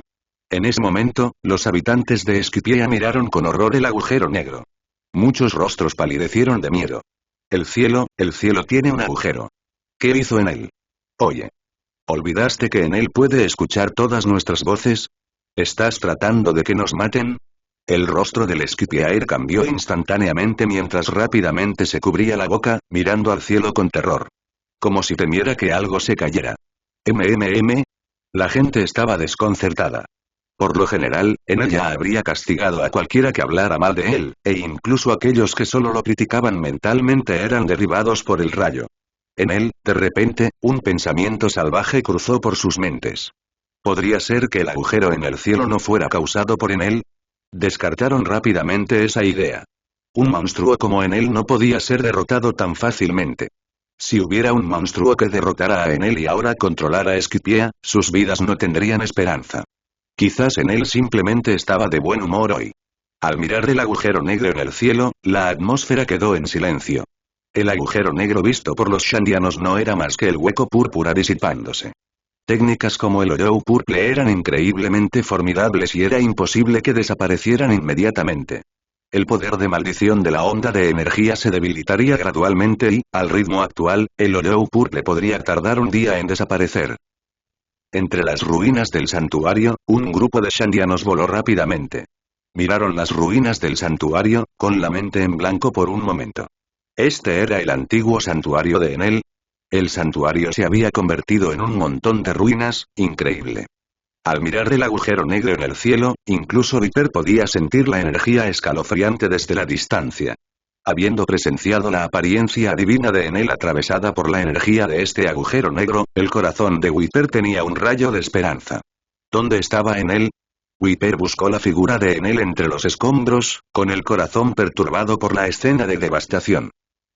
En ese momento, los habitantes de Esquipiea miraron con horror el agujero negro. Muchos rostros palidecieron de miedo. El cielo tiene un agujero. ¿Qué hizo en él? Oye. ¿Olvidaste que en él puede escuchar todas nuestras voces? ¿Estás tratando de que nos maten? El rostro del Esquipiaer cambió instantáneamente mientras rápidamente se cubría la boca, mirando al cielo con terror. Como si temiera que algo se cayera. La gente estaba desconcertada. Por lo general, Enel ya habría castigado a cualquiera que hablara mal de él, e incluso aquellos que solo lo criticaban mentalmente eran derribados por el rayo. En él, de repente, un pensamiento salvaje cruzó por sus mentes. ¿Podría ser que el agujero en el cielo no fuera causado por Enel? Descartaron rápidamente esa idea. Un monstruo como Enel no podía ser derrotado tan fácilmente. Si hubiera un monstruo que derrotara a Enel y ahora controlara a Esquipiea, sus vidas no tendrían esperanza. Quizás Enel simplemente estaba de buen humor hoy. Al mirar el agujero negro en el cielo, la atmósfera quedó en silencio. El agujero negro visto por los Shandianos no era más que el hueco púrpura disipándose. Técnicas como el hoyo purple eran increíblemente formidables y era imposible que desaparecieran inmediatamente. El poder de maldición de la onda de energía se debilitaría gradualmente y, al ritmo actual, el hoyo purple podría tardar un día en desaparecer. Entre las ruinas del santuario, un grupo de Shandianos voló rápidamente. Miraron las ruinas del santuario, con la mente en blanco por un momento. ¿Este era el antiguo santuario de Enel? El santuario se había convertido en un montón de ruinas, increíble. Al mirar el agujero negro en el cielo, incluso Viper podía sentir la energía escalofriante desde la distancia. Habiendo presenciado la apariencia divina de Enel atravesada por la energía de este agujero negro, el corazón de Viper tenía un rayo de esperanza. ¿Dónde estaba Enel? Viper buscó la figura de Enel entre los escombros, con el corazón perturbado por la escena de devastación.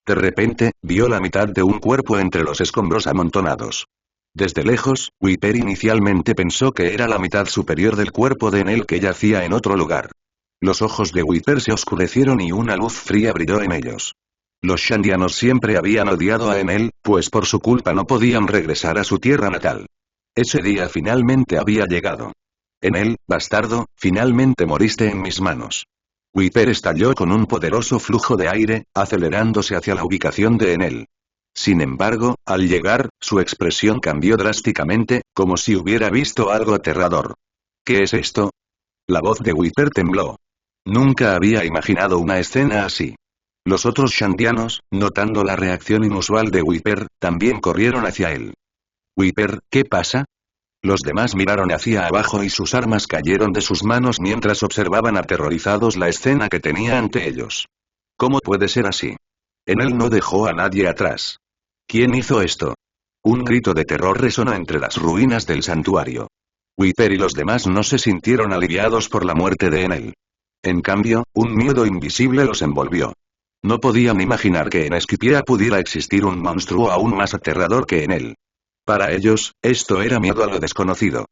De repente, vio la mitad de un cuerpo entre los escombros amontonados. Desde lejos, Viper inicialmente pensó que era la mitad superior del cuerpo de Enel que yacía en otro lugar. Los ojos de Viper se oscurecieron y una luz fría brilló en ellos. Los Shandianos siempre habían odiado a Enel, pues por su culpa no podían regresar a su tierra natal. Ese día finalmente había llegado. Enel, bastardo, finalmente moriste en mis manos. Viper estalló con un poderoso flujo de aire, acelerándose hacia la ubicación de Enel. Sin embargo, al llegar, su expresión cambió drásticamente, como si hubiera visto algo aterrador. ¿Qué es esto? La voz de Viper tembló. Nunca había imaginado una escena así. Los otros Shandianos, notando la reacción inusual de Viper, también corrieron hacia él. Viper, ¿qué pasa? Los demás miraron hacia abajo y sus armas cayeron de sus manos mientras observaban aterrorizados la escena que tenía ante ellos. ¿Cómo puede ser así? Enel no dejó a nadie atrás. ¿Quién hizo esto? Un grito de terror resonó entre las ruinas del santuario. Viper y los demás no se sintieron aliviados por la muerte de Enel. En cambio, un miedo invisible los envolvió. No podían imaginar que en Esquipiea pudiera existir un monstruo aún más aterrador que Enel. Para ellos, esto era miedo a lo desconocido.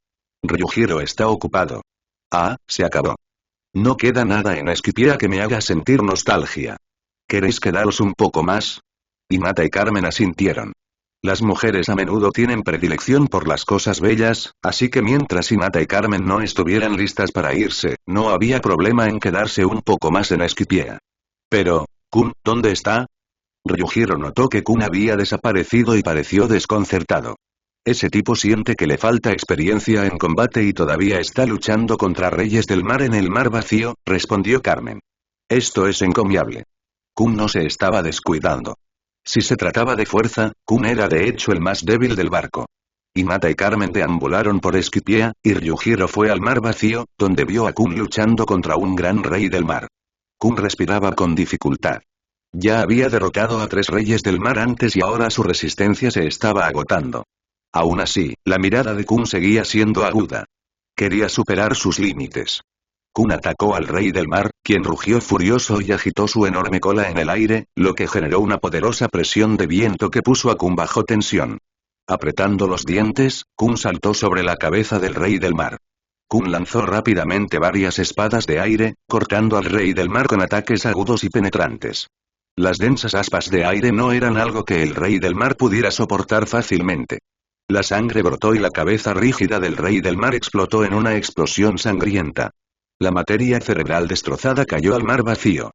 Ryujiro está ocupado. Ah, se acabó. No queda nada en Esquipiea que me haga sentir nostalgia. ¿Queréis quedaros un poco más? Hinata y Carmen asintieron. Las mujeres a menudo tienen predilección por las cosas bellas, así que mientras Hinata y Carmen no estuvieran listas para irse, no había problema en quedarse un poco más en Esquipiea. Pero, Kun, ¿dónde está? Ryujiro notó que Kun había desaparecido y pareció desconcertado. Ese tipo siente que le falta experiencia en combate y todavía está luchando contra reyes del mar en el mar vacío, respondió Carmen. Esto es encomiable. Kun no se estaba descuidando. Si se trataba de fuerza, Kun era de hecho el más débil del barco. Hinata y Carmen deambularon por Esquipiea, y Ryujiro fue al mar vacío, donde vio a Kun luchando contra un gran rey del mar. Kun respiraba con dificultad. Ya había derrotado a 3 reyes del mar antes y ahora su resistencia se estaba agotando. Aún así, la mirada de Kun seguía siendo aguda. Quería superar sus límites. Kun atacó al rey del mar, quien rugió furioso y agitó su enorme cola en el aire, lo que generó una poderosa presión de viento que puso a Kun bajo tensión. Apretando los dientes, Kun saltó sobre la cabeza del rey del mar. Kun lanzó rápidamente varias espadas de aire, cortando al rey del mar con ataques agudos y penetrantes. Las densas aspas de aire no eran algo que el rey del mar pudiera soportar fácilmente. La sangre brotó y la cabeza rígida del rey del mar explotó en una explosión sangrienta. La materia cerebral destrozada cayó al mar vacío.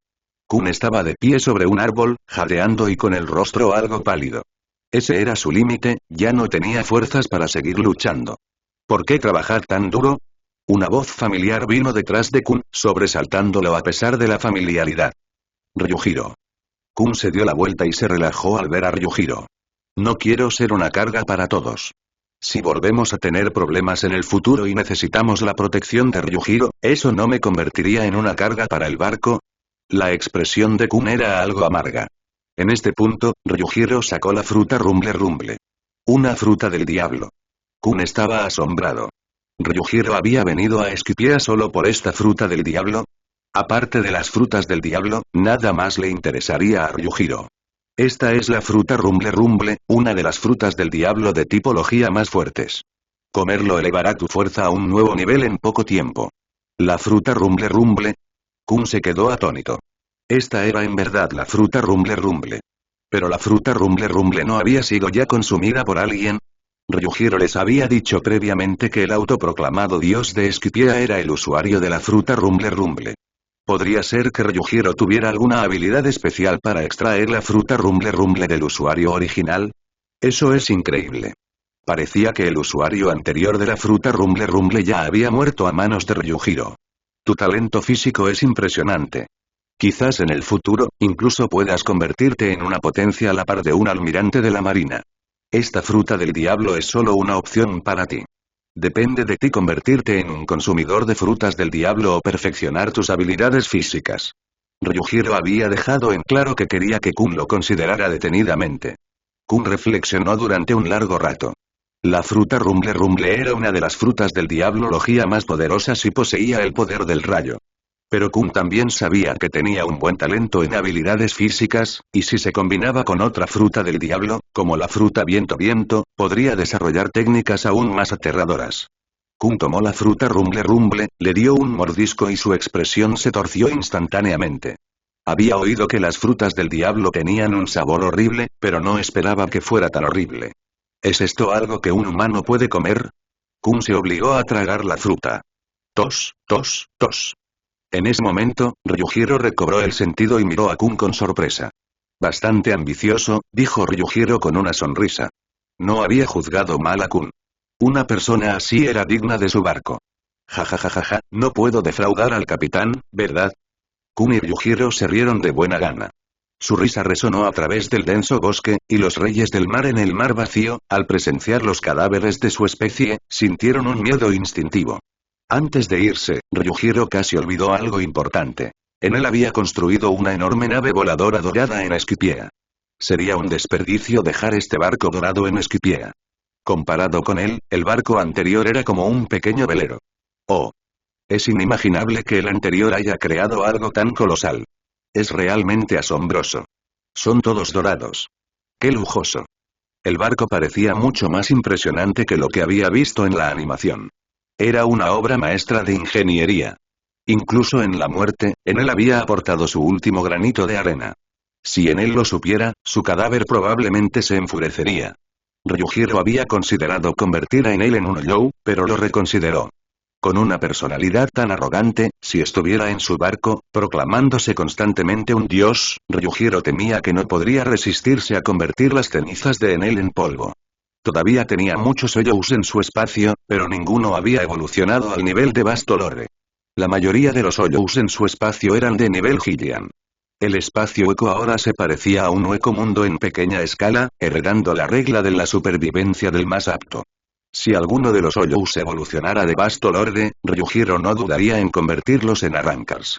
Kun estaba de pie sobre un árbol, jadeando y con el rostro algo pálido. Ese era su límite, ya no tenía fuerzas para seguir luchando. ¿Por qué trabajar tan duro? Una voz familiar vino detrás de Kun, sobresaltándolo a pesar de la familiaridad. Ryujiro. Kun se dio la vuelta y se relajó al ver a Ryujiro. No quiero ser una carga para todos. Si volvemos a tener problemas en el futuro y necesitamos la protección de Ryujiro, ¿eso no me convertiría en una carga para el barco? La expresión de Kun era algo amarga. En este punto, Ryujiro sacó la fruta Rumble Rumble. Una fruta del diablo. Kun estaba asombrado. ¿Ryujiro había venido a Esquipiea solo por esta fruta del diablo? Aparte de las frutas del diablo, nada más le interesaría a Ryujiro. Esta es la fruta Rumble Rumble, una de las frutas del diablo de tipología más fuertes. Comerlo elevará tu fuerza a un nuevo nivel en poco tiempo. ¿La fruta Rumble Rumble? Kun se quedó atónito. Esta era en verdad la fruta Rumble Rumble. Pero la fruta Rumble Rumble no había sido ya consumida por alguien. Ryujiro les había dicho previamente que el autoproclamado dios de Esquipiea era el usuario de la fruta Rumble Rumble. ¿Podría ser que Ryujiro tuviera alguna habilidad especial para extraer la fruta Rumble Rumble del usuario original? Eso es increíble. Parecía que el usuario anterior de la fruta Rumble Rumble ya había muerto a manos de Ryujiro. Tu talento físico es impresionante. Quizás en el futuro, incluso puedas convertirte en una potencia a la par de un almirante de la marina. Esta fruta del diablo es solo una opción para ti. Depende de ti convertirte en un consumidor de frutas del diablo o perfeccionar tus habilidades físicas. Ryujiro había dejado en claro que quería que Kun lo considerara detenidamente. Kun reflexionó durante un largo rato. La fruta Rumble Rumble era una de las frutas del diablología más poderosas y poseía el poder del rayo. Pero Kun también sabía que tenía un buen talento en habilidades físicas, y si se combinaba con otra fruta del diablo, como la fruta Viento Viento, podría desarrollar técnicas aún más aterradoras. Kun tomó la fruta Rumble Rumble, le dio un mordisco y su expresión se torció instantáneamente. Había oído que las frutas del diablo tenían un sabor horrible, pero no esperaba que fuera tan horrible. ¿Es esto algo que un humano puede comer? Kun se obligó a tragar la fruta. Tos, tos, tos. En ese momento, Ryujiro recobró el sentido y miró a Kun con sorpresa. Bastante ambicioso, dijo Ryujiro con una sonrisa. No había juzgado mal a Kun. Una persona así era digna de su barco. Jajajajaja, no puedo defraudar al capitán, ¿verdad? Kun y Ryujiro se rieron de buena gana. Su risa resonó a través del denso bosque, y los reyes del mar en el mar vacío, al presenciar los cadáveres de su especie, sintieron un miedo instintivo. Antes de irse, Ryujiro casi olvidó algo importante. En él había construido una enorme nave voladora dorada en Esquipiea. Sería un desperdicio dejar este barco dorado en Esquipiea. Comparado con él, el barco anterior era como un pequeño velero. Oh. Es inimaginable que el anterior haya creado algo tan colosal. Es realmente asombroso. Son todos dorados. ¡Qué lujoso! El barco parecía mucho más impresionante que lo que había visto en la animación. Era una obra maestra de ingeniería. Incluso en la muerte, en él había aportado su último granito de arena. Si en él lo supiera, su cadáver probablemente se enfurecería. Ryujiro había considerado convertir a Enel en un Oyou, pero lo reconsideró. Con una personalidad tan arrogante, si estuviera en su barco, proclamándose constantemente un dios, Ryujiro temía que no podría resistirse a convertir las cenizas de Enel en polvo. Todavía tenía muchos Oyous en su espacio, pero ninguno había evolucionado al nivel de Bastolore. La mayoría de los Oyous en su espacio eran de nivel Hylian. El espacio hueco ahora se parecía a un hueco mundo en pequeña escala, heredando la regla de la supervivencia del más apto. Si alguno de los Oyous evolucionara de Bastolorde, Ryujiro no dudaría en convertirlos en Arrancars.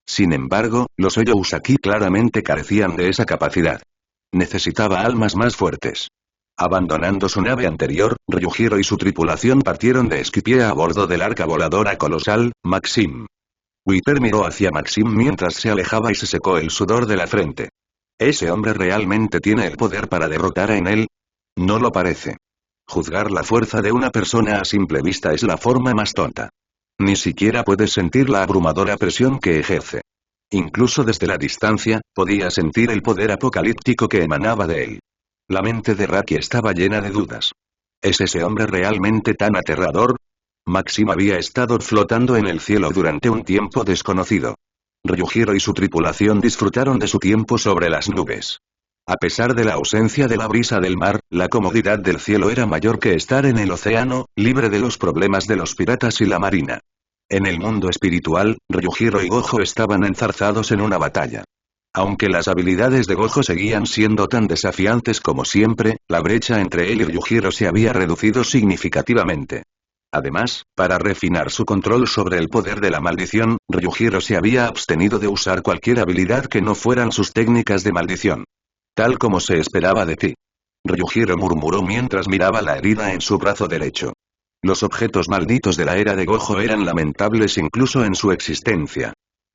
Sin embargo, los Oyous aquí claramente carecían de esa capacidad. Necesitaba almas más fuertes. Abandonando su nave anterior, Ryujiro y su tripulación partieron de Esquipiea a bordo del arca voladora colosal, Maxim. Wither miró hacia Maxim mientras se alejaba y se secó el sudor de la frente. ¿Ese hombre realmente tiene el poder para derrotar a Enel? No lo parece. Juzgar la fuerza de una persona a simple vista es la forma más tonta. Ni siquiera puedes sentir la abrumadora presión que ejerce. Incluso desde la distancia, podía sentir el poder apocalíptico que emanaba de él. La mente de Raki estaba llena de dudas. ¿Es ese hombre realmente tan aterrador? Maxim había estado flotando en el cielo durante un tiempo desconocido. Ryujiro y su tripulación disfrutaron de su tiempo sobre las nubes. A pesar de la ausencia de la brisa del mar, la comodidad del cielo era mayor que estar en el océano, libre de los problemas de los piratas y la marina. En el mundo espiritual, Ryujiro y Gojo estaban enzarzados en una batalla. Aunque las habilidades de Gojo seguían siendo tan desafiantes como siempre, la brecha entre él y Ryujiro se había reducido significativamente. Además, para refinar su control sobre el poder de la maldición, Ryujiro se había abstenido de usar cualquier habilidad que no fueran sus técnicas de maldición. Tal como se esperaba de ti. Ryujiro murmuró mientras miraba la herida en su brazo derecho. Los objetos malditos de la era de Gojo eran lamentables incluso en su existencia.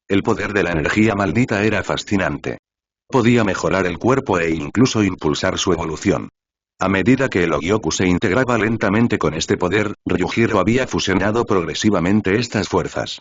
El poder de la energía maldita era fascinante. Podía mejorar el cuerpo e incluso impulsar su evolución. A medida que el Ogyoku se integraba lentamente con este poder, Ryujiro había fusionado progresivamente estas fuerzas.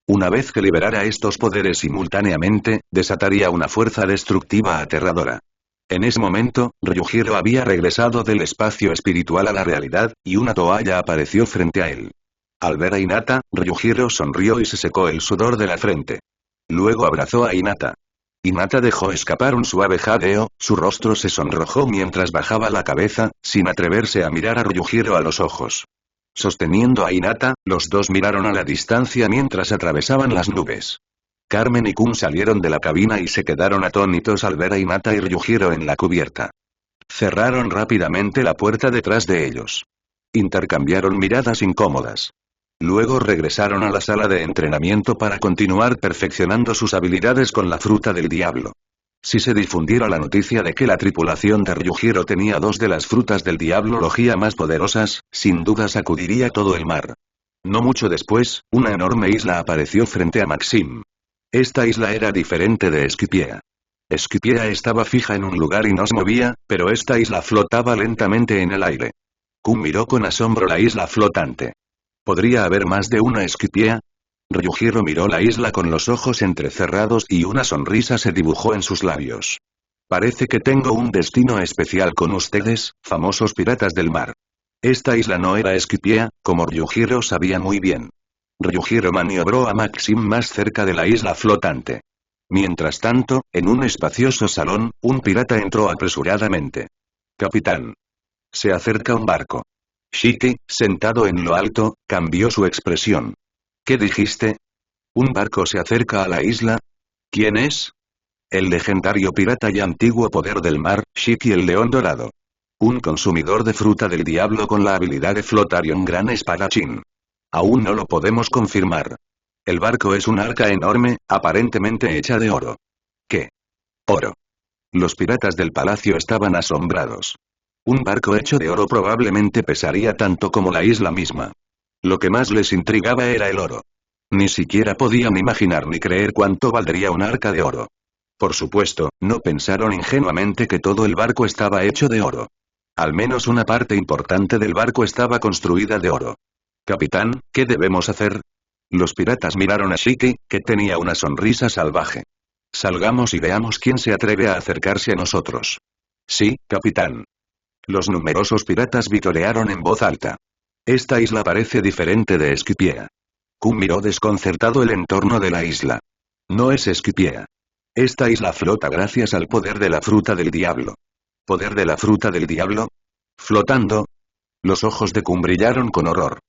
Una vez que liberara estos poderes simultáneamente, desataría una fuerza destructiva aterradora. En ese momento, Ryujiro había regresado del espacio espiritual a la realidad, y una toalla apareció frente a él. Al ver a Hinata, Ryujiro sonrió y se secó el sudor de la frente. Luego abrazó a Hinata. Hinata dejó escapar un suave jadeo, su rostro se sonrojó mientras bajaba la cabeza, sin atreverse a mirar a Ryujiro a los ojos. Sosteniendo a Hinata, los dos miraron a la distancia mientras atravesaban las nubes. Carmen y Kun salieron de la cabina y se quedaron atónitos al ver a Hinata y Ryujiro en la cubierta. Cerraron rápidamente la puerta detrás de ellos. Intercambiaron miradas incómodas. Luego regresaron a la sala de entrenamiento para continuar perfeccionando sus habilidades con la fruta del diablo. Si se difundiera la noticia de que la tripulación de Ryujiro tenía dos de las frutas del diablo logía más poderosas, sin duda sacudiría todo el mar. No mucho después, una enorme isla apareció frente a Maxim. Esta isla era diferente de Esquipiea. Esquipiea estaba fija en un lugar y no se movía, pero esta isla flotaba lentamente en el aire. Kun miró con asombro la isla flotante. ¿Podría haber más de una Esquipiea? Ryujiro miró la isla con los ojos entrecerrados y una sonrisa se dibujó en sus labios. Parece que tengo un destino especial con ustedes, famosos piratas del mar. Esta isla no era Esquipiea, como Ryujiro sabía muy bien. Ryujiro maniobró a Maxim más cerca de la isla flotante. Mientras tanto, en un espacioso salón, un pirata entró apresuradamente. Capitán. Se acerca un barco. Shiki, sentado en lo alto, cambió su expresión. ¿Qué dijiste? ¿Un barco se acerca a la isla? ¿Quién es? El legendario pirata y antiguo poder del mar, Shiki el León Dorado. Un consumidor de fruta del diablo con la habilidad de flotar y un gran espadachín. Aún no lo podemos confirmar. El barco es un arca enorme, aparentemente hecha de oro. ¿Qué? Oro. Los piratas del palacio estaban asombrados. Un barco hecho de oro probablemente pesaría tanto como la isla misma. Lo que más les intrigaba era el oro. Ni siquiera podían imaginar ni creer cuánto valdría un arca de oro. Por supuesto, no pensaron ingenuamente que todo el barco estaba hecho de oro. Al menos una parte importante del barco estaba construida de oro. Capitán, ¿qué debemos hacer? Los piratas miraron a Shiki, que tenía una sonrisa salvaje. Salgamos y veamos quién se atreve a acercarse a nosotros. Sí, capitán. Los numerosos piratas vitorearon en voz alta. Esta isla parece diferente de Esquipiea. Kun miró desconcertado el entorno de la isla. No es Esquipiea. Esta isla flota gracias al poder de la fruta del diablo. ¿Poder de la fruta del diablo? ¿Flotando? Los ojos de Kun brillaron con horror.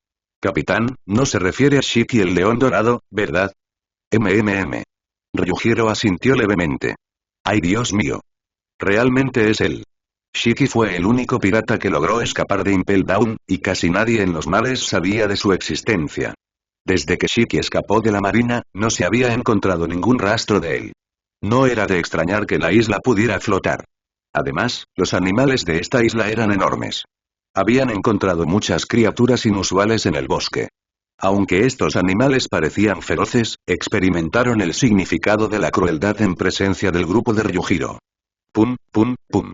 Capitán, no se refiere a Shiki el León Dorado, ¿verdad? Ryujiro asintió levemente. ¡Ay Dios mío! Realmente es él. Shiki fue el único pirata que logró escapar de Impel Down, y casi nadie en los mares sabía de su existencia. Desde que Shiki escapó de la marina, no se había encontrado ningún rastro de él. No era de extrañar que la isla pudiera flotar. Además, los animales de esta isla eran enormes. Habían encontrado muchas criaturas inusuales en el bosque. Aunque estos animales parecían feroces, experimentaron el significado de la crueldad en presencia del grupo de Ryujiro. Pum, pum, pum.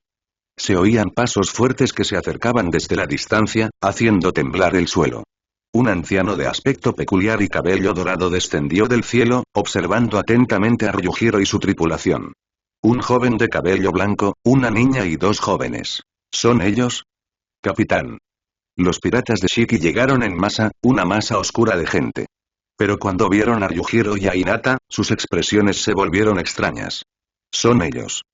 Se oían pasos fuertes que se acercaban desde la distancia, haciendo temblar el suelo. Un anciano de aspecto peculiar y cabello dorado descendió del cielo, observando atentamente a Ryujiro y su tripulación. Un joven de cabello blanco, una niña y dos jóvenes. ¿Son ellos? Capitán. Los piratas de Shiki llegaron en masa, una masa oscura de gente. Pero cuando vieron a Ryujiro y a Hinata, sus expresiones se volvieron extrañas. Son ellos.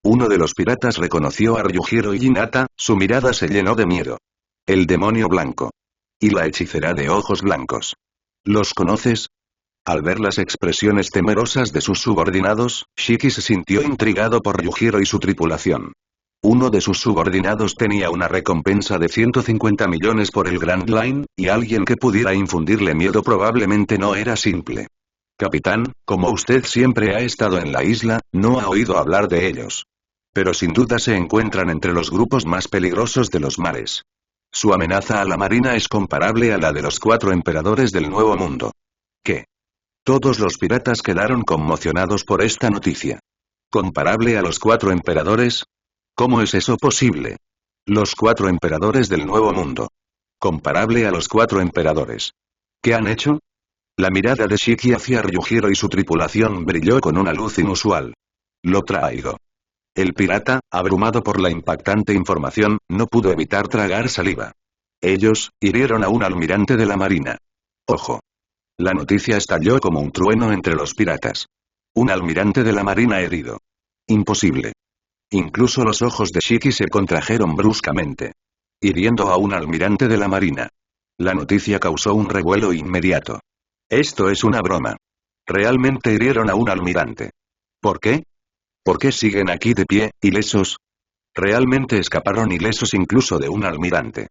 Uno de los piratas reconoció a Ryujiro y Hinata, su mirada se llenó de miedo. El demonio blanco. Y la hechicera de ojos blancos. ¿Los conoces? Al ver las expresiones temerosas de sus subordinados, Shiki se sintió intrigado por Ryujiro y su tripulación. Uno de sus subordinados tenía una recompensa de 150 millones por el Grand Line, y alguien que pudiera infundirle miedo probablemente no era simple. Capitán, como usted siempre ha estado en la isla, no ha oído hablar de ellos. Pero sin duda se encuentran entre los grupos más peligrosos de los mares. Su amenaza a la marina es comparable a la de los 4 emperadores del Nuevo Mundo. ¿Qué? Todos los piratas quedaron conmocionados por esta noticia. ¿Comparable a los 4 emperadores? ¿Cómo es eso posible? Los 4 emperadores del Nuevo Mundo. Comparable a los 4 emperadores. ¿Qué han hecho? La mirada de Shiki hacia Ryujiro y su tripulación brilló con una luz inusual. Lo traigo. El pirata, abrumado por la impactante información, no pudo evitar tragar saliva. Ellos hirieron a un almirante de la marina. Ojo. La noticia estalló como un trueno entre los piratas. Un almirante de la marina herido. Imposible. Incluso los ojos de Shiki se contrajeron bruscamente. Hiriendo a un almirante de la marina. La noticia causó un revuelo inmediato. Esto es una broma. Realmente hirieron a un almirante. ¿Por qué? ¿Por qué siguen aquí de pie, ilesos? Realmente escaparon ilesos incluso de un almirante.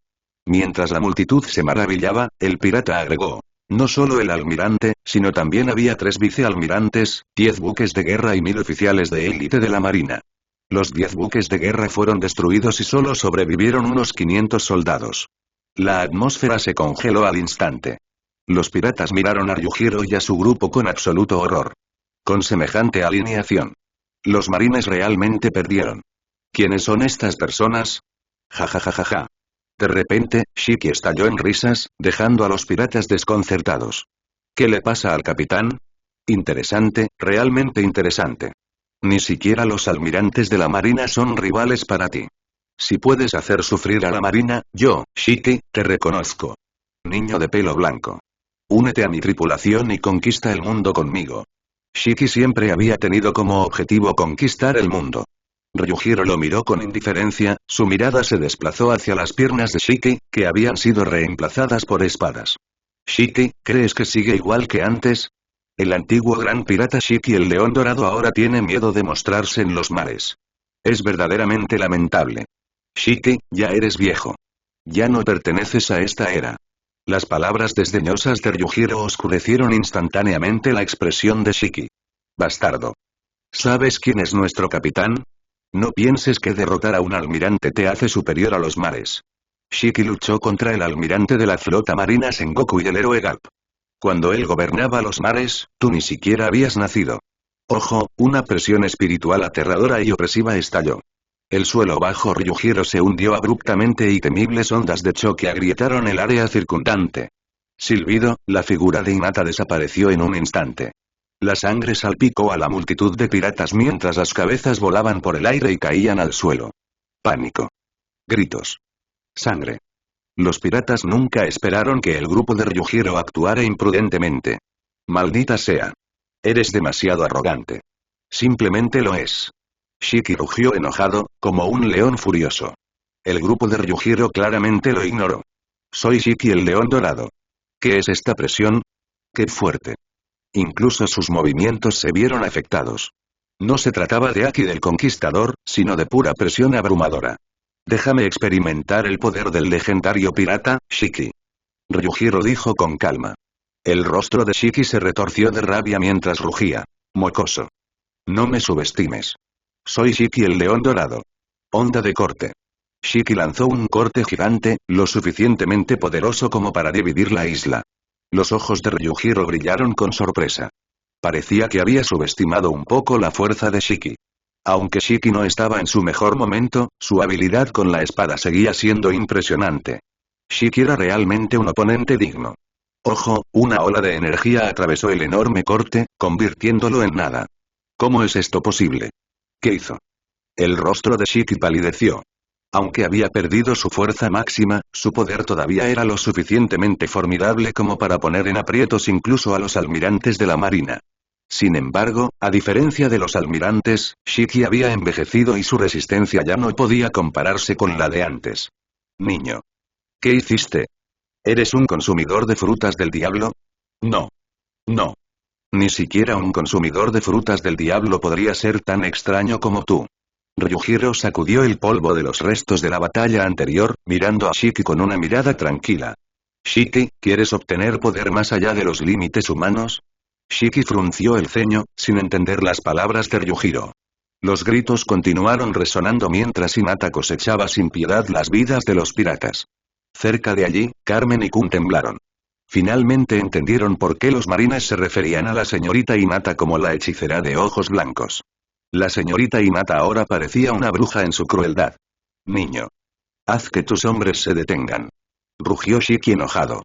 Mientras la multitud se maravillaba, el pirata agregó. No solo el almirante, sino también había 3 vicealmirantes, 10 buques de guerra y 1000 oficiales de élite de la marina. Los 10 buques de guerra fueron destruidos y solo sobrevivieron unos 500 soldados. La atmósfera se congeló al instante. Los piratas miraron a Ryujiro y a su grupo con absoluto horror. Con semejante alineación. Los marines realmente perdieron. ¿Quiénes son estas personas? Ja ja ja ja ja. De repente, Shiki estalló en risas, dejando a los piratas desconcertados. ¿Qué le pasa al capitán? Interesante, realmente interesante. Ni siquiera los almirantes de la marina son rivales para ti. Si puedes hacer sufrir a la marina, yo, Shiki, te reconozco. Niño de pelo blanco. Únete a mi tripulación y conquista el mundo conmigo. Shiki siempre había tenido como objetivo conquistar el mundo. Ryujiro lo miró con indiferencia, su mirada se desplazó hacia las piernas de Shiki, que habían sido reemplazadas por espadas. Shiki, ¿crees que sigue igual que antes? El antiguo gran pirata Shiki el León Dorado ahora tiene miedo de mostrarse en los mares. Es verdaderamente lamentable. Shiki, ya eres viejo. Ya no perteneces a esta era. Las palabras desdeñosas de Ryujiro oscurecieron instantáneamente la expresión de Shiki. Bastardo. ¿Sabes quién es nuestro capitán? No pienses que derrotar a un almirante te hace superior a los mares. Shiki luchó contra el almirante de la flota marina Sengoku y el héroe Garp. Cuando él gobernaba los mares, tú ni siquiera habías nacido. Ojo, una presión espiritual aterradora y opresiva estalló. El suelo bajo Ryujiro se hundió abruptamente y temibles ondas de choque agrietaron el área circundante. Silbido, la figura de Hinata desapareció en un instante. La sangre salpicó a la multitud de piratas mientras las cabezas volaban por el aire y caían al suelo. Pánico. Gritos. Sangre. Los piratas nunca esperaron que el grupo de Ryujiro actuara imprudentemente. Maldita sea. Eres demasiado arrogante. Simplemente lo es. Shiki rugió enojado, como un león furioso. El grupo de Ryujiro claramente lo ignoró. Soy Shiki el León Dorado. ¿Qué es esta presión? ¡Qué fuerte! Incluso sus movimientos se vieron afectados. No se trataba de Aki del Conquistador, sino de pura presión abrumadora. Déjame experimentar el poder del legendario pirata, Shiki. Ryujiro dijo con calma. El rostro de Shiki se retorció de rabia mientras rugía. Mocoso. No me subestimes. Soy Shiki el León Dorado. Onda de corte. Shiki lanzó un corte gigante, lo suficientemente poderoso como para dividir la isla. Los ojos de Ryujiro brillaron con sorpresa. Parecía que había subestimado un poco la fuerza de Shiki. Aunque Shiki no estaba en su mejor momento, su habilidad con la espada seguía siendo impresionante. Shiki era realmente un oponente digno. Ojo, una ola de energía atravesó el enorme corte, convirtiéndolo en nada. ¿Cómo es esto posible? ¿Qué hizo? El rostro de Shiki palideció. Aunque había perdido su fuerza máxima, su poder todavía era lo suficientemente formidable como para poner en aprietos incluso a los almirantes de la marina. Sin embargo, a diferencia de los almirantes, Shiki había envejecido y su resistencia ya no podía compararse con la de antes. Niño. ¿Qué hiciste? ¿Eres un consumidor de frutas del diablo? No. No. Ni siquiera un consumidor de frutas del diablo podría ser tan extraño como tú. Ryujiro sacudió el polvo de los restos de la batalla anterior, mirando a Shiki con una mirada tranquila. Shiki, ¿quieres obtener poder más allá de los límites humanos? Shiki frunció el ceño, sin entender las palabras de Ryujiro. Los gritos continuaron resonando mientras Hinata cosechaba sin piedad las vidas de los piratas. Cerca de allí, Carmen y Kun temblaron. Finalmente entendieron por qué los marines se referían a la señorita Hinata como la hechicera de ojos blancos. La señorita Hinata ahora parecía una bruja en su crueldad. Niño. Haz que tus hombres se detengan. Rugió Shiki enojado.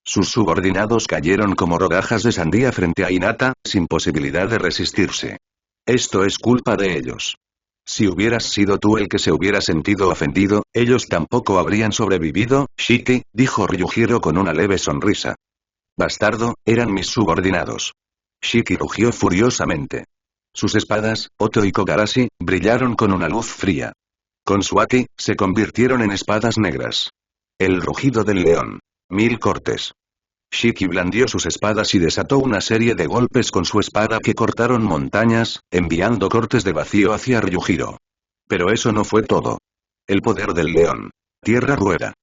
Sus subordinados cayeron como rodajas de sandía frente a Hinata, sin posibilidad de resistirse. Esto es culpa de ellos. Si hubieras sido tú el que se hubiera sentido ofendido, ellos tampoco habrían sobrevivido, Shiki, dijo Ryujiro con una leve sonrisa. Bastardo, eran mis subordinados. Shiki rugió furiosamente. Sus espadas, Oto y Kogarashi, brillaron con una luz fría. Con su haki, se convirtieron en espadas negras. El rugido del león. 1000 cortes. Shiki blandió sus espadas y desató una serie de golpes con su espada que cortaron montañas, enviando cortes de vacío hacia Ryujiro. Pero eso no fue todo. El poder del león. Tierra rueda.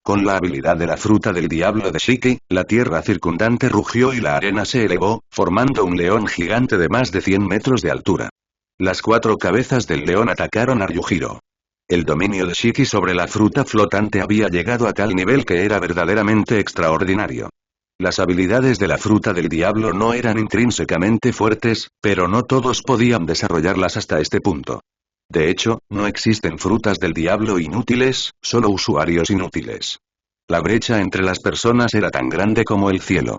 Con la habilidad de la fruta del diablo de Shiki, la tierra circundante rugió y la arena se elevó, formando un león gigante de más de 100 metros de altura. Las 4 cabezas del león atacaron a Ryujiro. El dominio de Shiki sobre la fruta flotante había llegado a tal nivel que era verdaderamente extraordinario. Las habilidades de la fruta del diablo no eran intrínsecamente fuertes, pero no todos podían desarrollarlas hasta este punto. De hecho, no existen frutas del diablo inútiles, solo usuarios inútiles. La brecha entre las personas era tan grande como el cielo.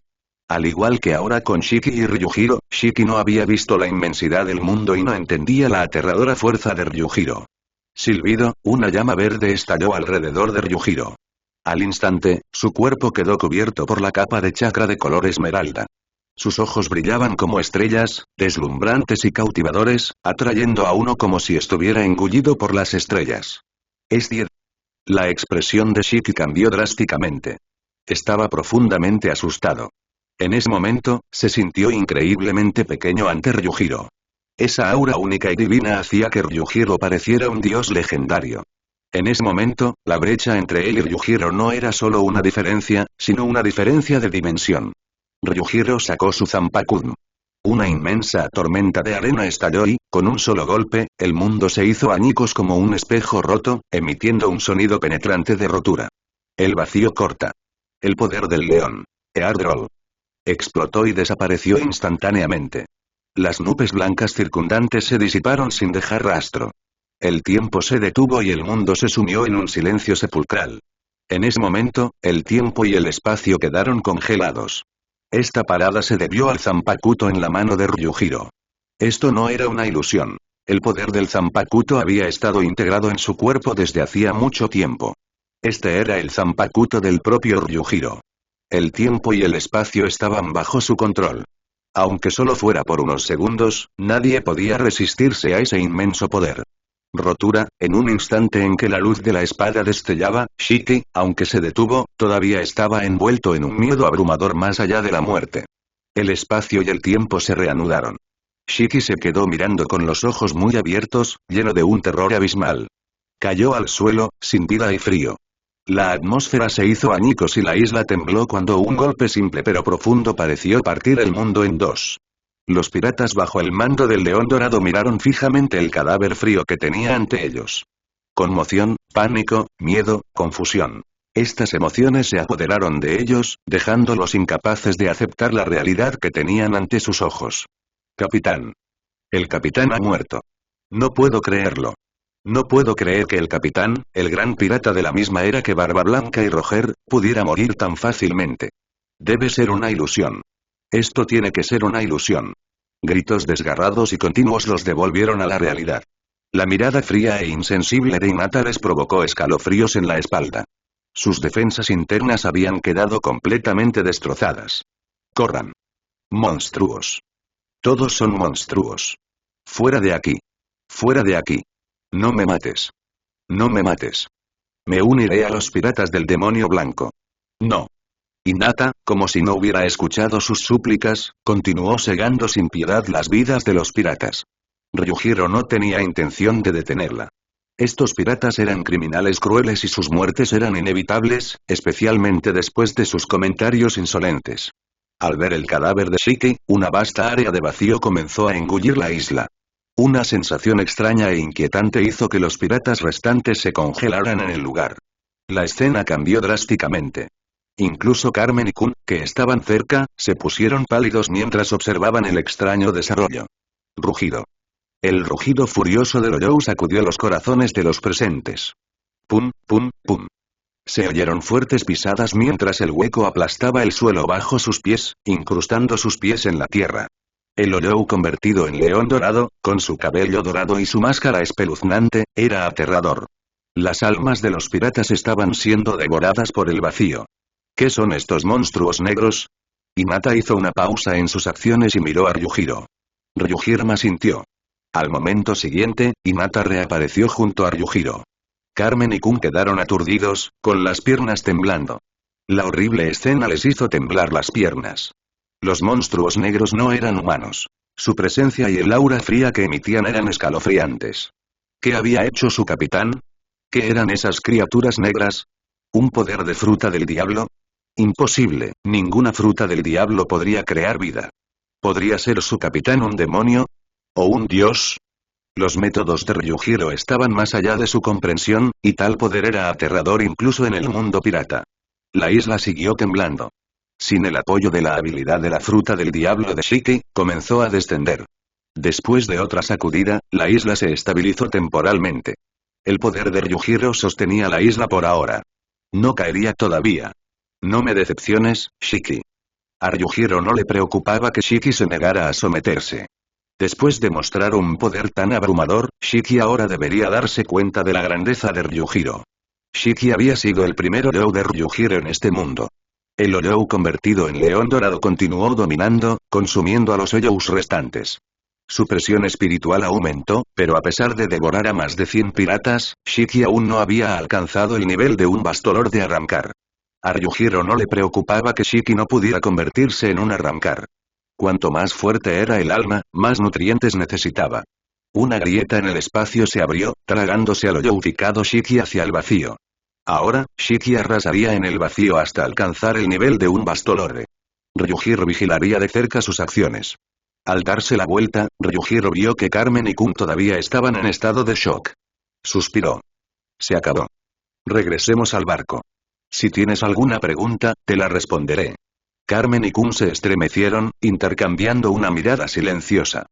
Al igual que ahora con Shiki y Ryujiro, Shiki no había visto la inmensidad del mundo y no entendía la aterradora fuerza de Ryujiro. Silbido, una llama verde estalló alrededor de Ryujiro. Al instante, su cuerpo quedó cubierto por la capa de chakra de color esmeralda. Sus ojos brillaban como estrellas, deslumbrantes y cautivadores, atrayendo a uno como si estuviera engullido por las estrellas. Es 10. La expresión de Shiki cambió drásticamente. Estaba profundamente asustado. En ese momento, se sintió increíblemente pequeño ante Ryujiro. Esa aura única y divina hacía que Ryujiro pareciera un dios legendario. En ese momento, la brecha entre él y Ryujiro no era solo una diferencia, sino una diferencia de dimensión. Ryujiro sacó su Zanpakuto. Una inmensa tormenta de arena estalló y, con un solo golpe, el mundo se hizo añicos como un espejo roto, emitiendo un sonido penetrante de rotura. El vacío corta. El poder del león. Eardrol. Explotó y desapareció instantáneamente. Las nubes blancas circundantes se disiparon sin dejar rastro. El tiempo se detuvo y el mundo se sumió en un silencio sepulcral. En ese momento, el tiempo y el espacio quedaron congelados. Esta parada se debió al Zanpakuto en la mano de Ryujiro. Esto no era una ilusión. El poder del Zanpakuto había estado integrado en su cuerpo desde hacía mucho tiempo. Este era el Zanpakuto del propio Ryujiro. El tiempo y el espacio estaban bajo su control. Aunque solo fuera por unos segundos, nadie podía resistirse a ese inmenso poder. Rotura, en un instante en que la luz de la espada destellaba, Shiki, aunque se detuvo, todavía estaba envuelto en un miedo abrumador más allá de la muerte. El espacio y el tiempo se reanudaron. Shiki se quedó mirando con los ojos muy abiertos, lleno de un terror abismal. Cayó al suelo, sin vida y frío. La atmósfera se hizo añicos y la isla tembló cuando un golpe simple pero profundo pareció partir el mundo en dos. Los piratas bajo el mando del león dorado miraron fijamente el cadáver frío que tenía ante ellos. Conmoción, pánico, miedo, confusión. Estas emociones se apoderaron de ellos, dejándolos incapaces de aceptar la realidad que tenían ante sus ojos. Capitán. El capitán ha muerto. No puedo creerlo. No puedo creer que el capitán, el gran pirata de la misma era que Barba Blanca y Roger, pudiera morir tan fácilmente. Debe ser una ilusión. Esto tiene que ser una ilusión. Gritos desgarrados y continuos los devolvieron a la realidad. La mirada fría e insensible de Hinata les provocó escalofríos en la espalda. Sus defensas internas habían quedado completamente destrozadas. Corran. Monstruos. Todos son monstruos. Fuera de aquí. Fuera de aquí. No me mates. No me mates. Me uniré a los piratas del demonio blanco. No. Hinata, como si no hubiera escuchado sus súplicas, continuó segando sin piedad las vidas de los piratas. Ryujiro no tenía intención de detenerla. Estos piratas eran criminales crueles y sus muertes eran inevitables, especialmente después de sus comentarios insolentes. Al ver el cadáver de Shiki, una vasta área de vacío comenzó a engullir la isla. Una sensación extraña e inquietante hizo que los piratas restantes se congelaran en el lugar. La escena cambió drásticamente. Incluso Carmen y Kun, que estaban cerca, se pusieron pálidos mientras observaban el extraño desarrollo. Rugido. El rugido furioso de Loyou sacudió los corazones de los presentes. Pum, pum, pum. Se oyeron fuertes pisadas mientras el hueco aplastaba el suelo bajo sus pies, incrustando sus pies en la tierra. El Loyou convertido en león dorado, con su cabello dorado y su máscara espeluznante, era aterrador. Las almas de los piratas estaban siendo devoradas por el vacío. ¿Qué son estos monstruos negros? Hinata hizo una pausa en sus acciones y miró a Ryujiro. Ryujiro asintió. Al momento siguiente, Hinata reapareció junto a Ryujiro. Carmen y Kun quedaron aturdidos, con las piernas temblando. La horrible escena les hizo temblar las piernas. Los monstruos negros no eran humanos. Su presencia y el aura fría que emitían eran escalofriantes. ¿Qué había hecho su capitán? ¿Qué eran esas criaturas negras? ¿Un poder de fruta del diablo? Imposible, ninguna fruta del diablo podría crear vida. ¿Podría ser su capitán un demonio? ¿O un dios? Los métodos de Ryujiro estaban más allá de su comprensión, y tal poder era aterrador incluso en el mundo pirata. La isla siguió temblando. Sin el apoyo de la habilidad de la fruta del diablo de Shiki, comenzó a descender. Después de otra sacudida, la isla se estabilizó temporalmente. El poder de Ryujiro sostenía la isla por ahora. No caería todavía. No me decepciones, Shiki. A Ryujiro no le preocupaba que Shiki se negara a someterse. Después de mostrar un poder tan abrumador, Shiki ahora debería darse cuenta de la grandeza de Ryujiro. Shiki había sido el primer Orou de Ryujiro en este mundo. El Orou convertido en león dorado continuó dominando, consumiendo a los Oyous restantes. Su presión espiritual aumentó, pero a pesar de devorar a más de 100 piratas, Shiki aún no había alcanzado el nivel de un Bastolor de arrancar. A Ryujiro no le preocupaba que Shiki no pudiera convertirse en un arrancar. Cuanto más fuerte era el alma, más nutrientes necesitaba. Una grieta en el espacio se abrió, tragándose al hoyoificado Shiki hacia el vacío. Ahora, Shiki arrasaría en el vacío hasta alcanzar el nivel de un Bastolore. Ryujiro vigilaría de cerca sus acciones. Al darse la vuelta, Ryujiro vio que Carmen y Kun todavía estaban en estado de shock. Suspiró. Se acabó. Regresemos al barco. Si tienes alguna pregunta, te la responderé. Carmen y Kun se estremecieron, intercambiando una mirada silenciosa.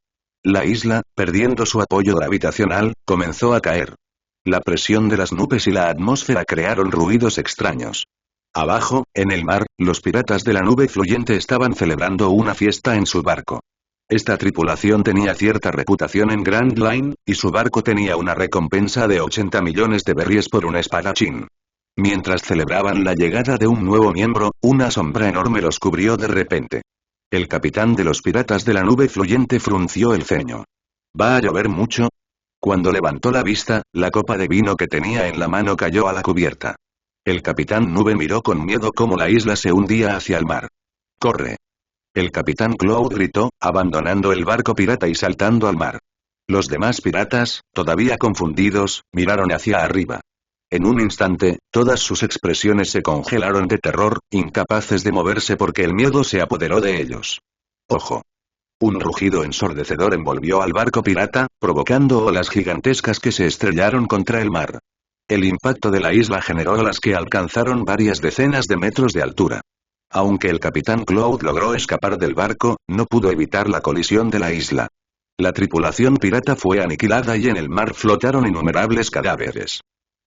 La isla, perdiendo su apoyo gravitacional, comenzó a caer. La presión de las nubes y la atmósfera crearon ruidos extraños. Abajo, en el mar, los piratas de la nube fluyente estaban celebrando una fiesta en su barco. Esta tripulación tenía cierta reputación en Grand Line, y su barco tenía una recompensa de 80 millones de berries por un espadachín. Mientras celebraban la llegada de un nuevo miembro, una sombra enorme los cubrió de repente. El capitán de los piratas de la nube fluyente frunció el ceño. ¿Va a llover mucho? Cuando levantó la vista, la copa de vino que tenía en la mano cayó a la cubierta. El capitán Nube miró con miedo cómo la isla se hundía hacia el mar. ¡Corre! El capitán Cloud gritó, abandonando el barco pirata y saltando al mar. Los demás piratas, todavía confundidos, miraron hacia arriba. En un instante, todas sus expresiones se congelaron de terror, incapaces de moverse porque el miedo se apoderó de ellos. ¡Ojo! Un rugido ensordecedor envolvió al barco pirata, provocando olas gigantescas que se estrellaron contra el mar. El impacto de la isla generó olas que alcanzaron varias decenas de metros de altura. Aunque el capitán Cloud logró escapar del barco, no pudo evitar la colisión de la isla. La tripulación pirata fue aniquilada y en el mar flotaron innumerables cadáveres.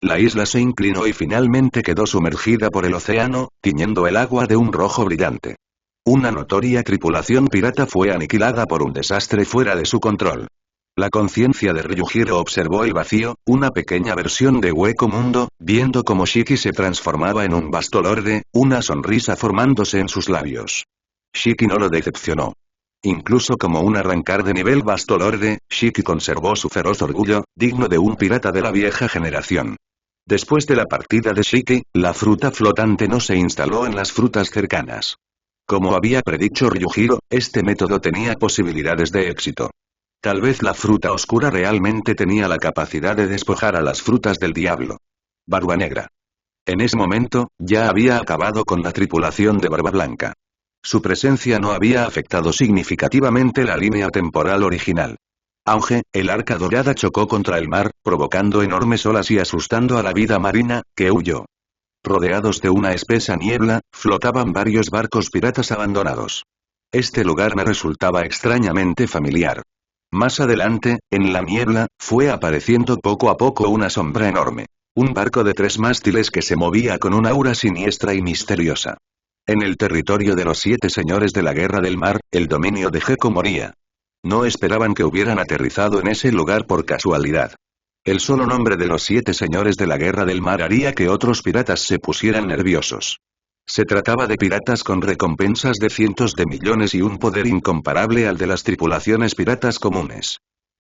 La isla se inclinó y finalmente quedó sumergida por el océano, tiñendo el agua de un rojo brillante. Una notoria tripulación pirata fue aniquilada por un desastre fuera de su control. La conciencia de Ryujiro observó el vacío, una pequeña versión de Hueco Mundo, viendo cómo Shiki se transformaba en un Bastolorde, una sonrisa formándose en sus labios. Shiki no lo decepcionó. Incluso como un arrancar de nivel Bastolorde, Shiki conservó su feroz orgullo, digno de un pirata de la vieja generación. Después de la partida de Shiki, la fruta flotante no se instaló en las frutas cercanas. Como había predicho Ryujiro, este método tenía posibilidades de éxito. Tal vez la fruta oscura realmente tenía la capacidad de despojar a las frutas del diablo. Barba Negra. En ese momento, ya había acabado con la tripulación de Barba Blanca. Su presencia no había afectado significativamente la línea temporal original. Auge, el arca dorada chocó contra el mar, provocando enormes olas y asustando a la vida marina, que huyó. Rodeados de una espesa niebla, flotaban varios barcos piratas abandonados. Este lugar me resultaba extrañamente familiar. Más adelante, en la niebla, fue apareciendo poco a poco una sombra enorme. Un barco de 3 mástiles que se movía con una aura siniestra y misteriosa. En el territorio de los 7 señores de la Guerra del Mar, el dominio de Gekko Moria. No esperaban que hubieran aterrizado en ese lugar por casualidad. El solo nombre de los 7 señores de la Guerra del Mar haría que otros piratas se pusieran nerviosos. Se trataba de piratas con recompensas de cientos de millones y un poder incomparable al de las tripulaciones piratas comunes.